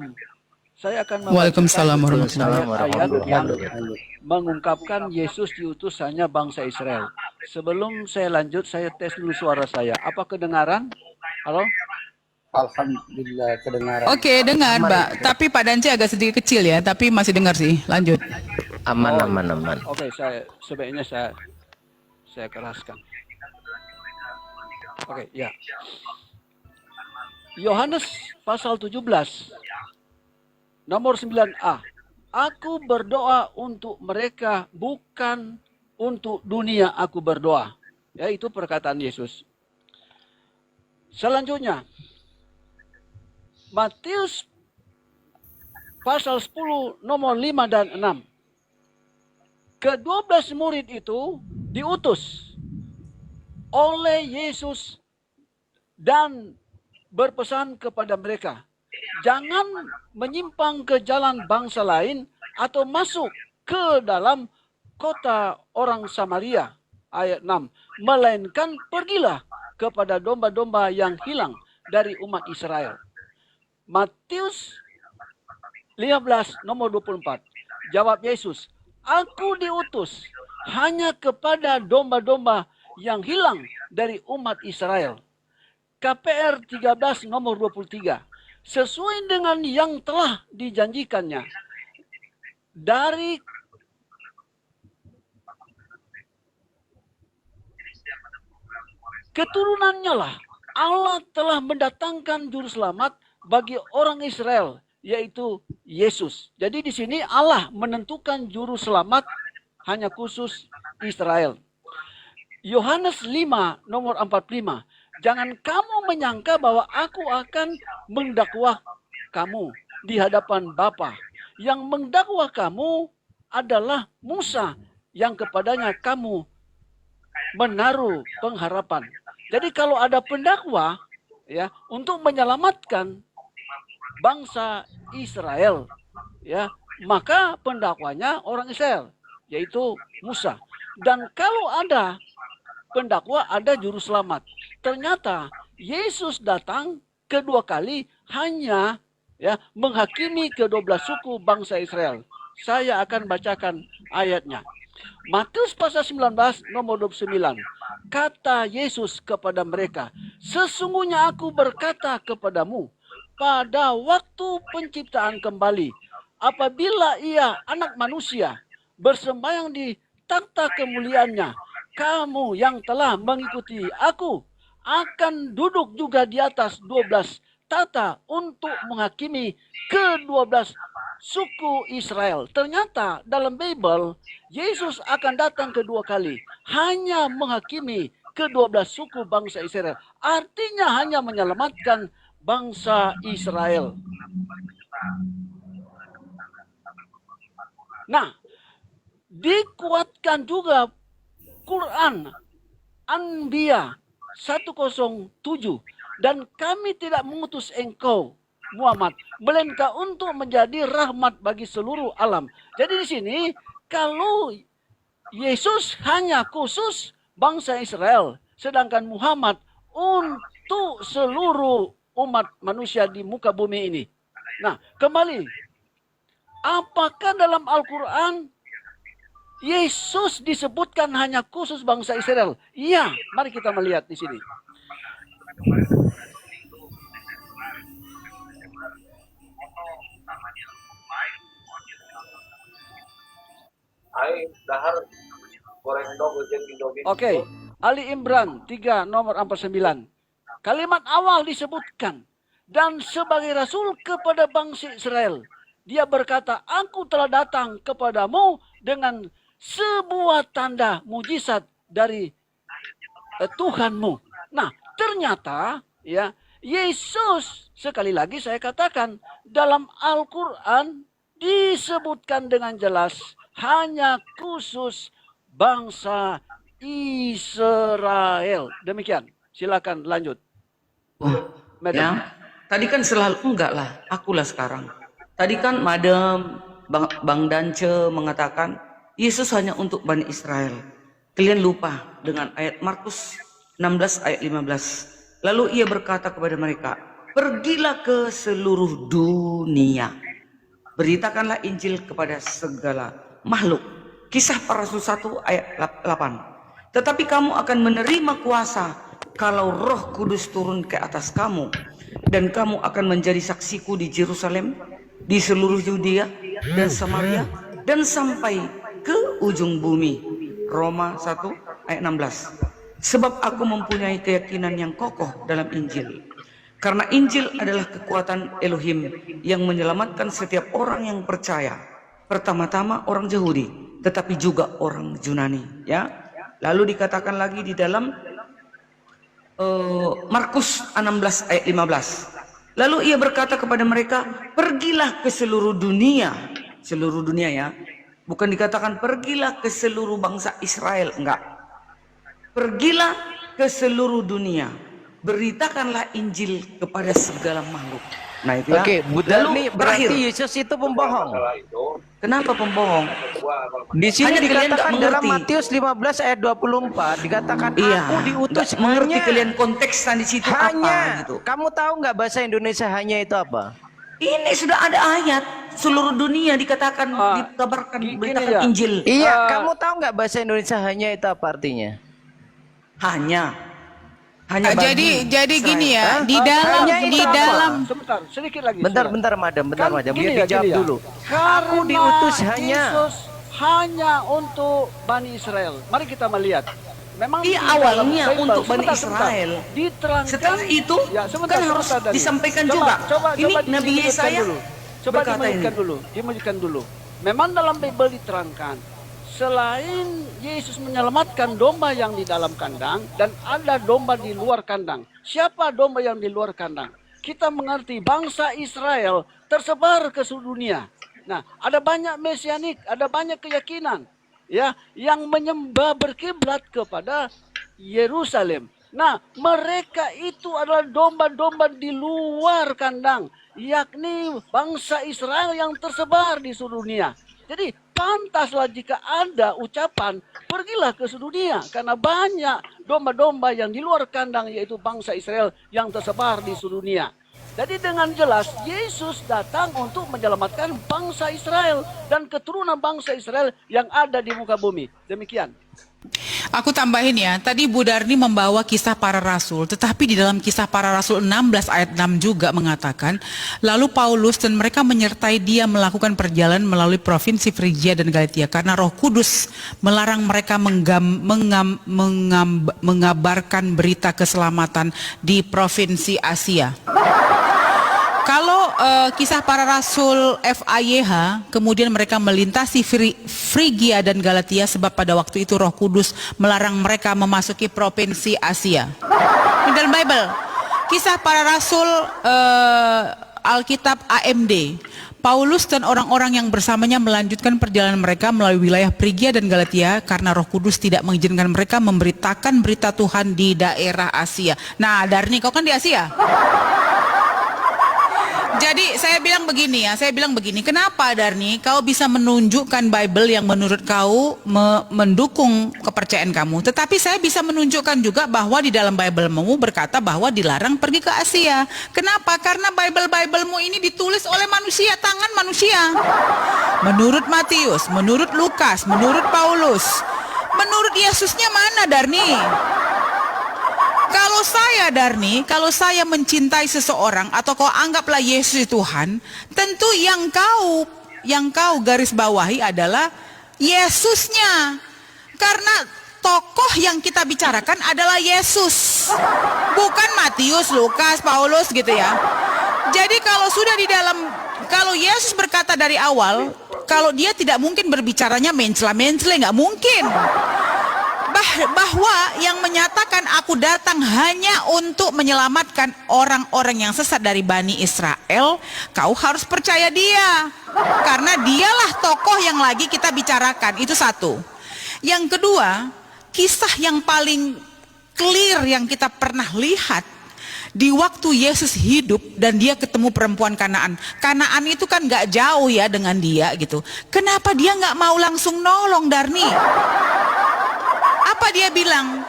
Saya akan Waalaikumsalam membacakan warahmatullahi ayat yang wabarakatuh. mengungkapkan Yesus diutus hanya bangsa Israel. Sebelum saya lanjut, saya tes dulu suara saya. Apa kedengaran? Halo? Alhamdulillah kedengaran. Oke, dengar, Mbak. Tapi Pak Dance agak sedikit kecil ya, tapi masih dengar sih. Lanjut. Aman, Oh, aman, aman. Oke, sebaiknya saya keraskan. Oke, ya. Yohanes pasal 17 nomor 9a. Aku berdoa untuk mereka, bukan untuk dunia aku berdoa. Ya, itu perkataan Yesus. Selanjutnya, Matius pasal 10 nomor 5 dan 6. Ke-12 murid itu diutus oleh Yesus dan berpesan kepada mereka, jangan menyimpang ke jalan bangsa lain atau masuk ke dalam kota orang Samaria. Ayat 6. Melainkan pergilah kepada domba-domba yang hilang dari umat Israel. Matius 15 nomor 24. Jawab Yesus, aku diutus hanya kepada domba-domba yang hilang dari umat Israel. KPR 13 nomor 23. Sesuai dengan yang telah dijanjikannya dari keturunannya lah Allah telah mendatangkan juru selamat bagi orang Israel, yaitu Yesus. Jadi di sini Allah menentukan juru selamat hanya khusus Israel. Yohanes 5 nomor 45. Jangan kamu menyangka bahwa aku akan mendakwah kamu di hadapan Bapa. Yang mendakwah kamu adalah Musa yang kepadanya kamu menaruh pengharapan. Jadi kalau ada pendakwah ya untuk menyelamatkan bangsa Israel ya, maka pendakwanya orang Israel yaitu Musa. Dan kalau ada pendakwa, ada juru selamat. Ternyata Yesus datang kedua kali hanya ya menghakimi ke-12 suku bangsa Israel. Saya akan bacakan ayatnya. Matius pasal 19 nomor 29. Kata Yesus kepada mereka, sesungguhnya aku berkata kepadamu, pada waktu penciptaan kembali, apabila ia anak manusia bersembahyang di takhta kemuliaannya, kamu yang telah mengikuti aku akan duduk juga di atas 12 tata untuk menghakimi ke-12 suku Israel. Ternyata dalam Bible, Yesus akan datang kedua kali. Hanya menghakimi ke-12 suku bangsa Israel. Artinya hanya menyelamatkan bangsa Israel. Nah, dikuatkan juga Quran Anbiya 107, dan kami tidak mengutus engkau Muhammad melainkan untuk menjadi rahmat bagi seluruh alam. Jadi di sini kalau Yesus hanya khusus bangsa Israel, sedangkan Muhammad untuk seluruh umat manusia di muka bumi ini. Nah, kembali, apakah dalam Al-Quran Yesus disebutkan hanya khusus bangsa Israel? Iya, mari kita melihat di sini. Oke, Ali Imran 3 nomor 49. Kalimat awal disebutkan, dan sebagai rasul kepada bangsa Israel, dia berkata, aku telah datang kepadamu dengan sebuah tanda mujizat dari Tuhanmu. Nah, ternyata ya Yesus, sekali lagi saya katakan, dalam Al-Quran disebutkan dengan jelas hanya khusus bangsa Israel. Demikian, silakan lanjut. Ya, tadi kan selalu enggak lah, akulah sekarang. Tadi kan Madam Bang Dance mengatakan Yesus hanya untuk Bani Israel. Kalian lupa dengan ayat Markus 16 ayat 15. Lalu ia berkata kepada mereka, pergilah ke seluruh dunia, beritakanlah Injil kepada segala makhluk. Kisah para Rasul 1 ayat 8. Tetapi kamu akan menerima kuasa kalau Roh Kudus turun ke atas kamu, dan kamu akan menjadi saksiku di Yerusalem, di seluruh Yudea dan Samaria, dan sampai ke ujung bumi. Roma 1 ayat 16. Sebab aku mempunyai keyakinan yang kokoh dalam Injil, karena Injil adalah kekuatan Elohim yang menyelamatkan setiap orang yang percaya, pertama-tama orang Yahudi, tetapi juga orang Yunani. Ya, lalu dikatakan lagi di dalam Markus 16 ayat 15. Lalu ia berkata kepada mereka, pergilah ke seluruh dunia. Seluruh dunia ya, bukan dikatakan pergilah ke seluruh bangsa Israel, enggak. Pergilah ke seluruh dunia, beritakanlah Injil kepada segala makhluk. Nah itu ya. Oke, Bu Darni, Lalu berarti terakhir, Yesus itu pembohong. kenapa pembohong? Di sini Hanya kalian dikatakan nggak dalam mengerti. Matius 15 ayat 24 dikatakan Iya, aku diutus nggak mengerti hanya. kalian konteksnya di situ Hanya. apa gitu. Kamu tahu nggak bahasa Indonesia hanya itu apa? Ini sudah ada ayat, seluruh dunia dikatakan, dikabarkan, beritakan ya. Injil. Iya, kamu tahu nggak bahasa Indonesia hanya itu apa artinya? Hanya bagi Jadi Israel. gini ya, Hah? di dalam Hanya di itu apa? dalam Sebentar, sedikit lagi. Bentar, saudara. bentar, madam, bentar, Kan madam. gini Biar ya, dijawab gini ya. dulu. Karena Aku diutus hanya. Yesus hanya untuk Bani Israel. Mari kita melihat. Memang Iya, di dalam awalnya Bible, untuk Bani sebentar, Israel. diterangkan. Setelah itu Ya, sebentar, kan harus sebentar, Dani. disampaikan Coba- juga. Coba, Ini coba Nabi dimenjutkan Yesaya dulu. Coba berkata dimenjutkan ini. dulu. Dimenjutkan dulu. Memang dalam Bible diterangkan, selain Yesus menyelamatkan domba yang di dalam kandang dan ada domba di luar kandang. Siapa domba yang di luar kandang? Kita mengerti bangsa Israel tersebar ke seluruh dunia. Nah, ada banyak mesianik, ada banyak keyakinan ya yang menyembah berkiblat kepada Yerusalem. Nah, mereka itu adalah domba-domba di luar kandang, yakni bangsa Israel yang tersebar di seluruh dunia. Jadi pantaslah jika ada ucapan pergilah ke seluruh dunia, karena banyak domba-domba yang di luar kandang yaitu bangsa Israel yang tersebar di seluruh dunia. Jadi dengan jelas Yesus datang untuk menyelamatkan bangsa Israel dan keturunan bangsa Israel yang ada di muka bumi. Demikian. Aku tambahin ya, tadi Bu Darni membawa kisah para rasul, tetapi di dalam kisah para rasul 16 ayat 6 juga mengatakan, lalu Paulus dan mereka menyertai dia melakukan perjalanan melalui provinsi Frigia dan Galatia karena Roh Kudus melarang mereka mengabarkan berita keselamatan di provinsi Asia. Kalau kisah para rasul FAYH, kemudian mereka melintasi Frigia dan Galatia sebab pada waktu itu Roh Kudus melarang mereka memasuki provinsi Asia. Di dalam Bible, kisah para rasul Alkitab AMD, Paulus dan orang-orang yang bersamanya melanjutkan perjalanan mereka melalui wilayah Frigia dan Galatia karena Roh Kudus tidak mengizinkan mereka memberitakan berita Tuhan di daerah Asia. Nah, Darni, kau kan di Asia? Jadi saya bilang begini, kenapa Darni kau bisa menunjukkan Bible yang menurut kau mendukung kepercayaan kamu, tetapi saya bisa menunjukkan juga bahwa di dalam Bible-mu berkata bahwa dilarang pergi ke Asia. Kenapa? Karena Bible-Bible-mu ini ditulis oleh manusia, tangan manusia. Menurut Matius, menurut Lukas, menurut Paulus, menurut Yesusnya mana Darni? Kalau saya Darni, kalau saya mencintai seseorang atau kau anggaplah Yesus Tuhan, tentu yang kau garis bawahi adalah Yesusnya. Karena tokoh yang kita bicarakan adalah Yesus, bukan Matius, Lukas, Paulus gitu ya. Jadi kalau Yesus berkata dari awal, kalau dia tidak mungkin berbicaranya mencela-mencela, nggak mungkin. Bahwa yang menyatakan aku datang hanya untuk menyelamatkan orang-orang yang sesat dari Bani Israel, kau harus percaya dia, karena dialah tokoh yang lagi kita bicarakan. Itu satu. Yang kedua, kisah yang paling clear yang kita pernah lihat di waktu Yesus hidup dan dia ketemu perempuan Kanaan. Kanaan itu kan gak jauh ya dengan dia gitu. Kenapa dia gak mau langsung nolong Darni? Apa dia bilang?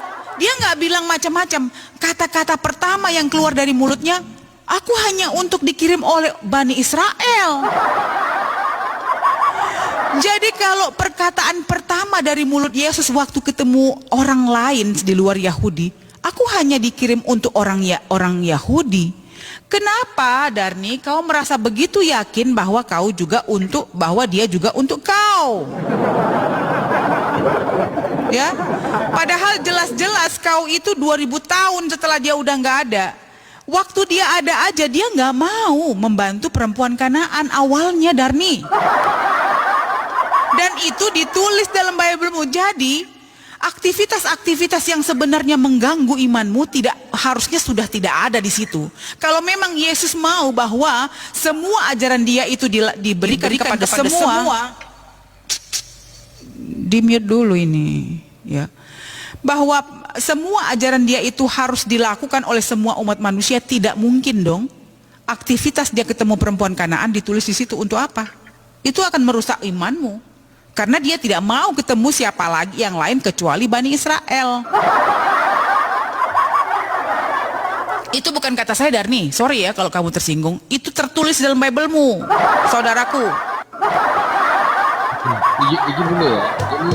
Dia nggak bilang macam-macam. Kata-kata pertama yang keluar dari mulutnya, aku hanya untuk dikirim oleh Bani Israel. Jadi kalau perkataan pertama dari mulut Yesus waktu ketemu orang lain di luar Yahudi, aku hanya dikirim untuk orang Yahudi. Kenapa, Darni, kau merasa begitu yakin bahwa dia juga untuk kau? Ya, padahal jelas-jelas kau itu 2000 tahun setelah dia udah nggak ada. Waktu dia ada aja dia nggak mau membantu perempuan Kanaan awalnya, Darni. Dan itu ditulis dalam Bible-mu. Jadi aktivitas-aktivitas yang sebenarnya mengganggu imanmu harusnya sudah tidak ada di situ. Kalau memang Yesus mau bahwa semua ajaran dia itu diberikan kepada semua, di-mute dulu ini, ya. Bahwa semua ajaran dia itu harus dilakukan oleh semua umat manusia, tidak mungkin dong. Aktivitas dia ketemu perempuan Kanaan ditulis di situ untuk apa? Itu akan merusak imanmu. Karena dia tidak mau ketemu siapa lagi yang lain kecuali Bani Israel. Itu bukan kata saya, Darni. Sorry ya kalau kamu tersinggung. Itu tertulis dalam Bible-mu, saudaraku. Izin dulu ya.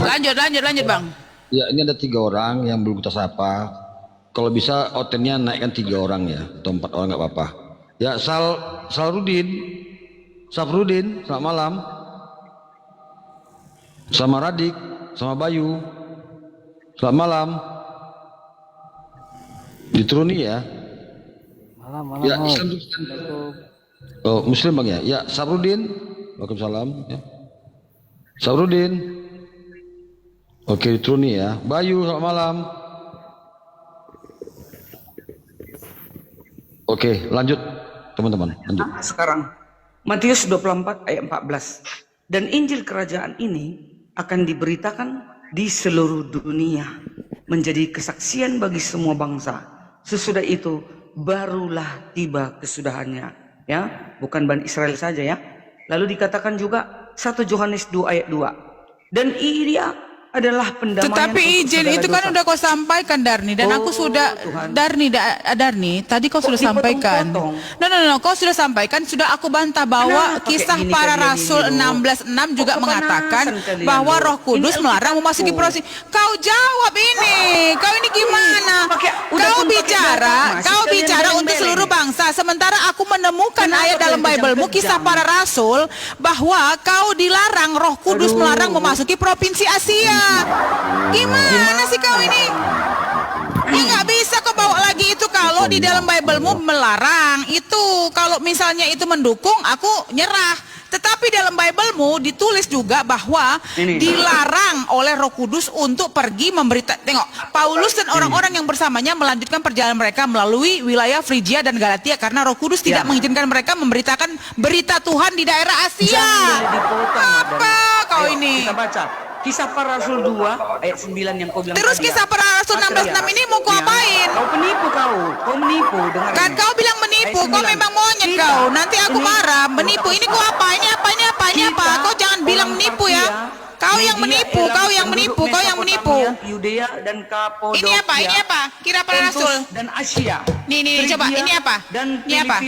Lanjut Bang. Ya, ini ada 3 orang yang belum kita sapa. Kalau bisa otennya naikkan 3 orang ya, atau 4 orang nggak apa-apa. Ya, Safrudin, selamat malam. Sama Radik, sama Bayu, selamat malam. Dituruni ya. Malam. Ya, Islam. Oh, Muslim Bang ya. Ya, Safrudin. Waalaikumsalam. Ya. Safrudin. Oke, dituruni ya. Bayu, selamat malam. Oke, lanjut teman-teman. Lanjut. Sekarang Matius 24 ayat 14. Dan Injil kerajaan ini akan diberitakan di seluruh dunia menjadi kesaksian bagi semua bangsa. Sesudah itu barulah tiba kesudahannya, ya, bukan Bani Israel saja ya. Lalu dikatakan juga 1 Yohanes 2 ayat 2. Dan ia adalah pendamaian. Tetapi izin itu kan udah kau sampaikan, Darni, dan aku sudah Darni, tadi kau sudah sampaikan. No, kau sudah sampaikan, sudah aku bantah bahwa kisah para rasul 16:6 juga mengatakan bahwa Roh Kudus melarang memasuki proses. Kau jawab ini, kau ini gimana? Kau bicara untuk seluruh bangsa, sementara aku menemukan ayat dalam Bible-mu kisah para rasul bahwa kau dilarang, Roh Kudus melarang memasuki provinsi Asia. Gimana sih kau ini? Ya nggak bisa kau bawa lagi itu kalau di dalam Bible-mu melarang. Itu kalau misalnya itu mendukung, aku nyerah. Tetapi dalam Bible-mu ditulis juga bahwa dilarang oleh Roh Kudus untuk pergi memberitakan. Tengok, Paulus dan orang-orang yang bersamanya melanjutkan perjalanan mereka melalui wilayah Frigia dan Galatia karena Roh Kudus tidak mengizinkan mereka memberitakan berita Tuhan di daerah Asia. Apa kau ini? Kita baca Kisah para Rasul 2 ayat 9 yang kau bilang. Terus kisah para Rasul 16:6 ini mau kau apain? Kau penipu kau menipu. Dengar kan ini. Kau bilang menipu, kau memang monyet kau. Nanti aku marah. Menipu ini kau apa? Ini apa? Kau jangan bilang menipu ya. Kau yang menipu. Yudea dan Kapadokia. Ini apa? Kira para Rasul dan Asia. Nih coba ini apa? Dan ini apa?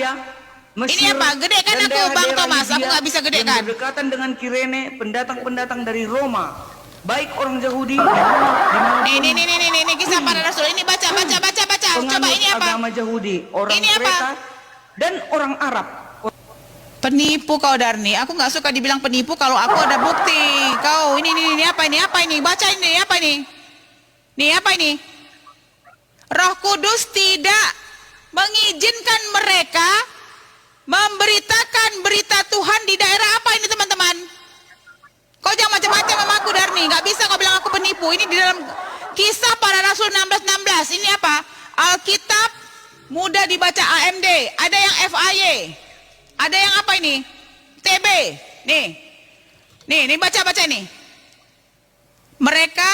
Mesir, ini apa? Gede kan aku, Bang Thomas? Aku nggak bisa gede kan? Berdekatan dengan Kirene, pendatang-pendatang dari Roma, baik orang Yahudi. Nih kisah para Rasul. Ini baca. Coba ini apa? Agama Yahudi, orang ini Kreta apa? dan orang Arab. Penipu kau, Darni. Aku nggak suka dibilang penipu kalau aku ada bukti. Kau ini apa ini? Baca ini apa ini? Nih apa ini? Roh Kudus tidak mengizinkan mereka memberitakan berita Tuhan di daerah apa ini, teman-teman? Kau jangan macam-macam sama aku, Darni. Nggak bisa kau bilang aku penipu. Ini di dalam kisah para Rasul 16:16. Ini apa? Alkitab mudah dibaca AMD. Ada yang FAY. Ada yang apa ini? TB. Nih baca ini. Mereka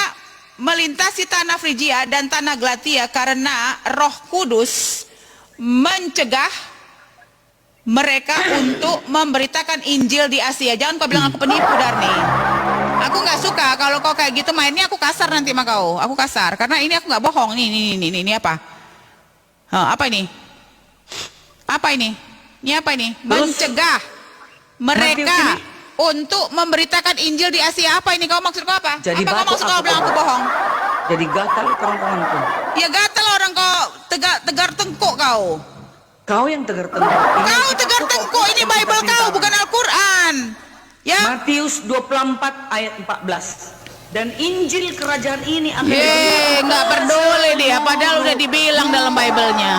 melintasi tanah Frigia dan tanah Galatia karena Roh Kudus mencegah mereka untuk memberitakan Injil di Asia. Jangan kau bilang aku penipu, Darni. Aku nggak suka kalau kau kayak gitu mainnya, aku kasar nanti sama kau. Aku kasar karena ini aku nggak bohong. Ini apa? Apa ini? Apa ini? Ini apa ini? Mencegah mereka untuk memberitakan Injil di Asia. Apa ini? Kau maksud kau apa? Jadi apa kau maksud kau bilang aku bohong? Jadi gatal kerongkonganku. Ya gatal orang kau tegar tengkuk kau. Kau yang tegar-tengkuk. Kau tegar tengkuk, ini Bible kau bukan Al-Quran. Ya. Matius 24 ayat 14. Dan Injil kerajaan ini akan Nggak peduli dia, padahal udah dibilang dalam Bible-nya.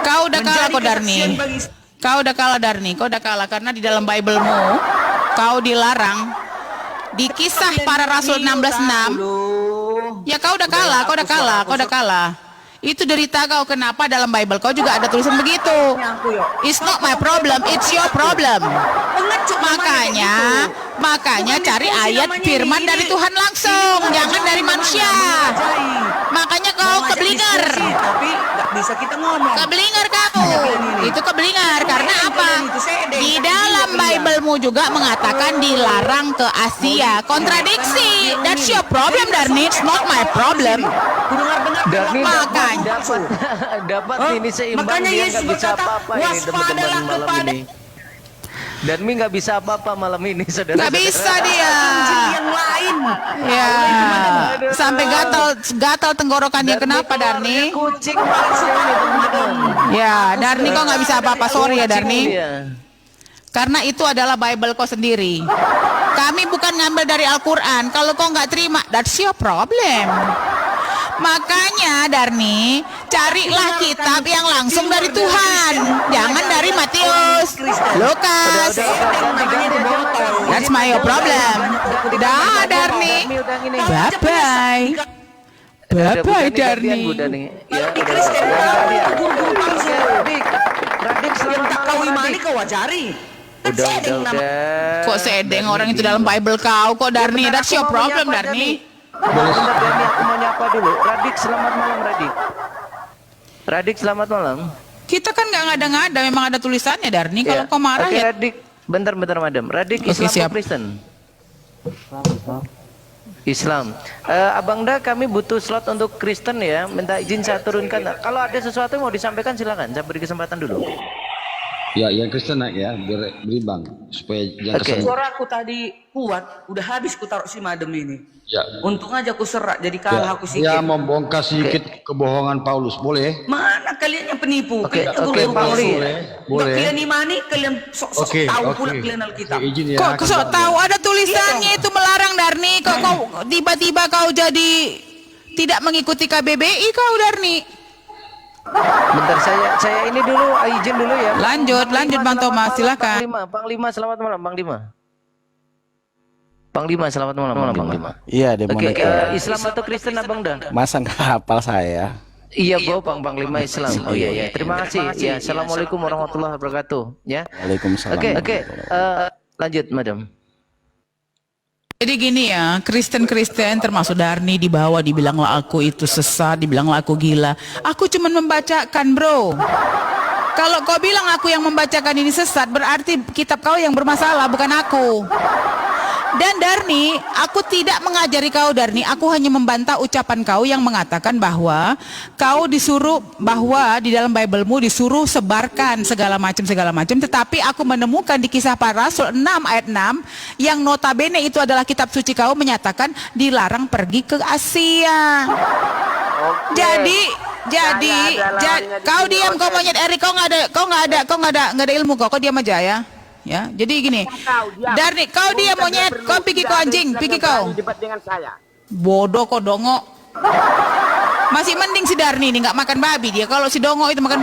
Kau udah kalah kok Darni. Kau udah kalah Darni, kau udah kalah karena di dalam Bible-mu kau dilarang di Kisah Para Rasul 16:6. Ya kau udah kalah, kau udah kalah. Itu derita kau, kenapa dalam Bible kau juga ada tulisan begitu. It's not my problem, it's your problem. Makanya cari ayat firman dari Tuhan langsung, jangan dari manusia. Makanya kau keblinger. Tapi nggak bisa kita ngomong. Keblinger kau. Itu keblinger karena apa? Di dalam Bible-mu juga mengatakan dilarang ke Asia. Kontradiksi. That's your problem, Darni. It's not my problem. Darni Makanya dapat ini seimbang, Makanya dia Yesus nggak bisa berkata, apa-apa ini teman-teman waspadalah malam kepada ini. Darmi nggak bisa apa-apa malam ini, saudara. nggak bisa dia. yang lain. Ya, sampai gatal tenggorokannya. Kenapa Darni? Kucing ini teman-teman. Ya, Darni kok nggak bisa apa-apa. Sorry ya Darni. Dia. Karena itu adalah Bible kau sendiri. Kami bukan ngambil dari Al-Quran. Kalau kau nggak terima, that's your problem. Makanya Darni, carilah kitab yang langsung dari Tuhan, jangan dari Matius, Lukas. That's my problem. Dah Darni, bye bye. Bye bye Darni. Ya, Radik, selamat Tak kau malam, imani Radik. kau wajari. Udah. Kok sedeng orang itu dalam Bible kau, kok Darni? That's your problem Darni. Bentar Darni, aku mau nyapa dulu. Radik, selamat malam Radik. Radik, selamat malam. Kita kan nggak ngada-ngada, memang ada tulisannya Darni. Kalau kau marah Oke, ya. Radik, bentar madam. Radik, Oke, Islam siap. atau Kristen? Islam. Abang Da, kami butuh slot untuk Kristen ya. Minta izin saya turunkan. Kalau ada sesuatu yang mau disampaikan silakan. Saya beri kesempatan dulu. Ya, yang Kristen naik ya, biar berimbang supaya jangan Oke. kesan. Suaraku tadi kuat, udah habis ku taruh si madem ini. Ya. Untung aja ku serak, jadi kalah aku Ya, sikit. membongkar sedikit kebohongan Paulus, boleh? Mana kalian yang penipu? Oke, Kalian oke, guru-guru Pauli. palsu. Boleh. Nggak kalian imani, kalian sok-sok tahu pula kalian Alkitab. Izin ya. Kok sok tahu ada tulisannya itu melarang Darni? Kok kau tiba-tiba kau jadi tidak mengikuti KBBI kau Darni? Bentar saya ini dulu, izin dulu ya. Lanjut Bang Thomas, silakan. Panglima, selamat malam Panglima, selamat malam Panglima. Iya, Oke, demonika. Islam atau Kristen Abang Da? Masa nggak hafal saya? Iya, Panglima Islam. Oh iya. Terima kasih. Ya, assalamualaikum warahmatullahi wabarakatuh. Ya. Waalaikumsalam. Oke. Lanjut, Madam. Jadi gini ya, Kristen-Kristen termasuk Darni dibawa, dibilanglah aku itu sesat, dibilanglah aku gila. Aku cuman membacakan bro. Kalau kau bilang aku yang membacakan ini sesat, berarti kitab kau yang bermasalah, bukan aku. Dan Darni, aku tidak mengajari kau Darni, aku hanya membantah ucapan kau yang mengatakan bahwa kau disuruh, bahwa di dalam Bible-mu disuruh sebarkan segala macam, tetapi aku menemukan di Kisah Para Rasul 6 ayat 6 yang notabene itu adalah kitab suci kau menyatakan dilarang pergi ke Asia. Jadi kau diam, kau monyet Erik, kau nggak ada ilmu kau diam aja ya. Ya, jadi gini, Darni, kau dia monyet, kau pikir kau anjing, pikir kau. Bodoh kau dongo. Masih mending si Darni ini nggak makan babi dia. Kalau si dongo itu makan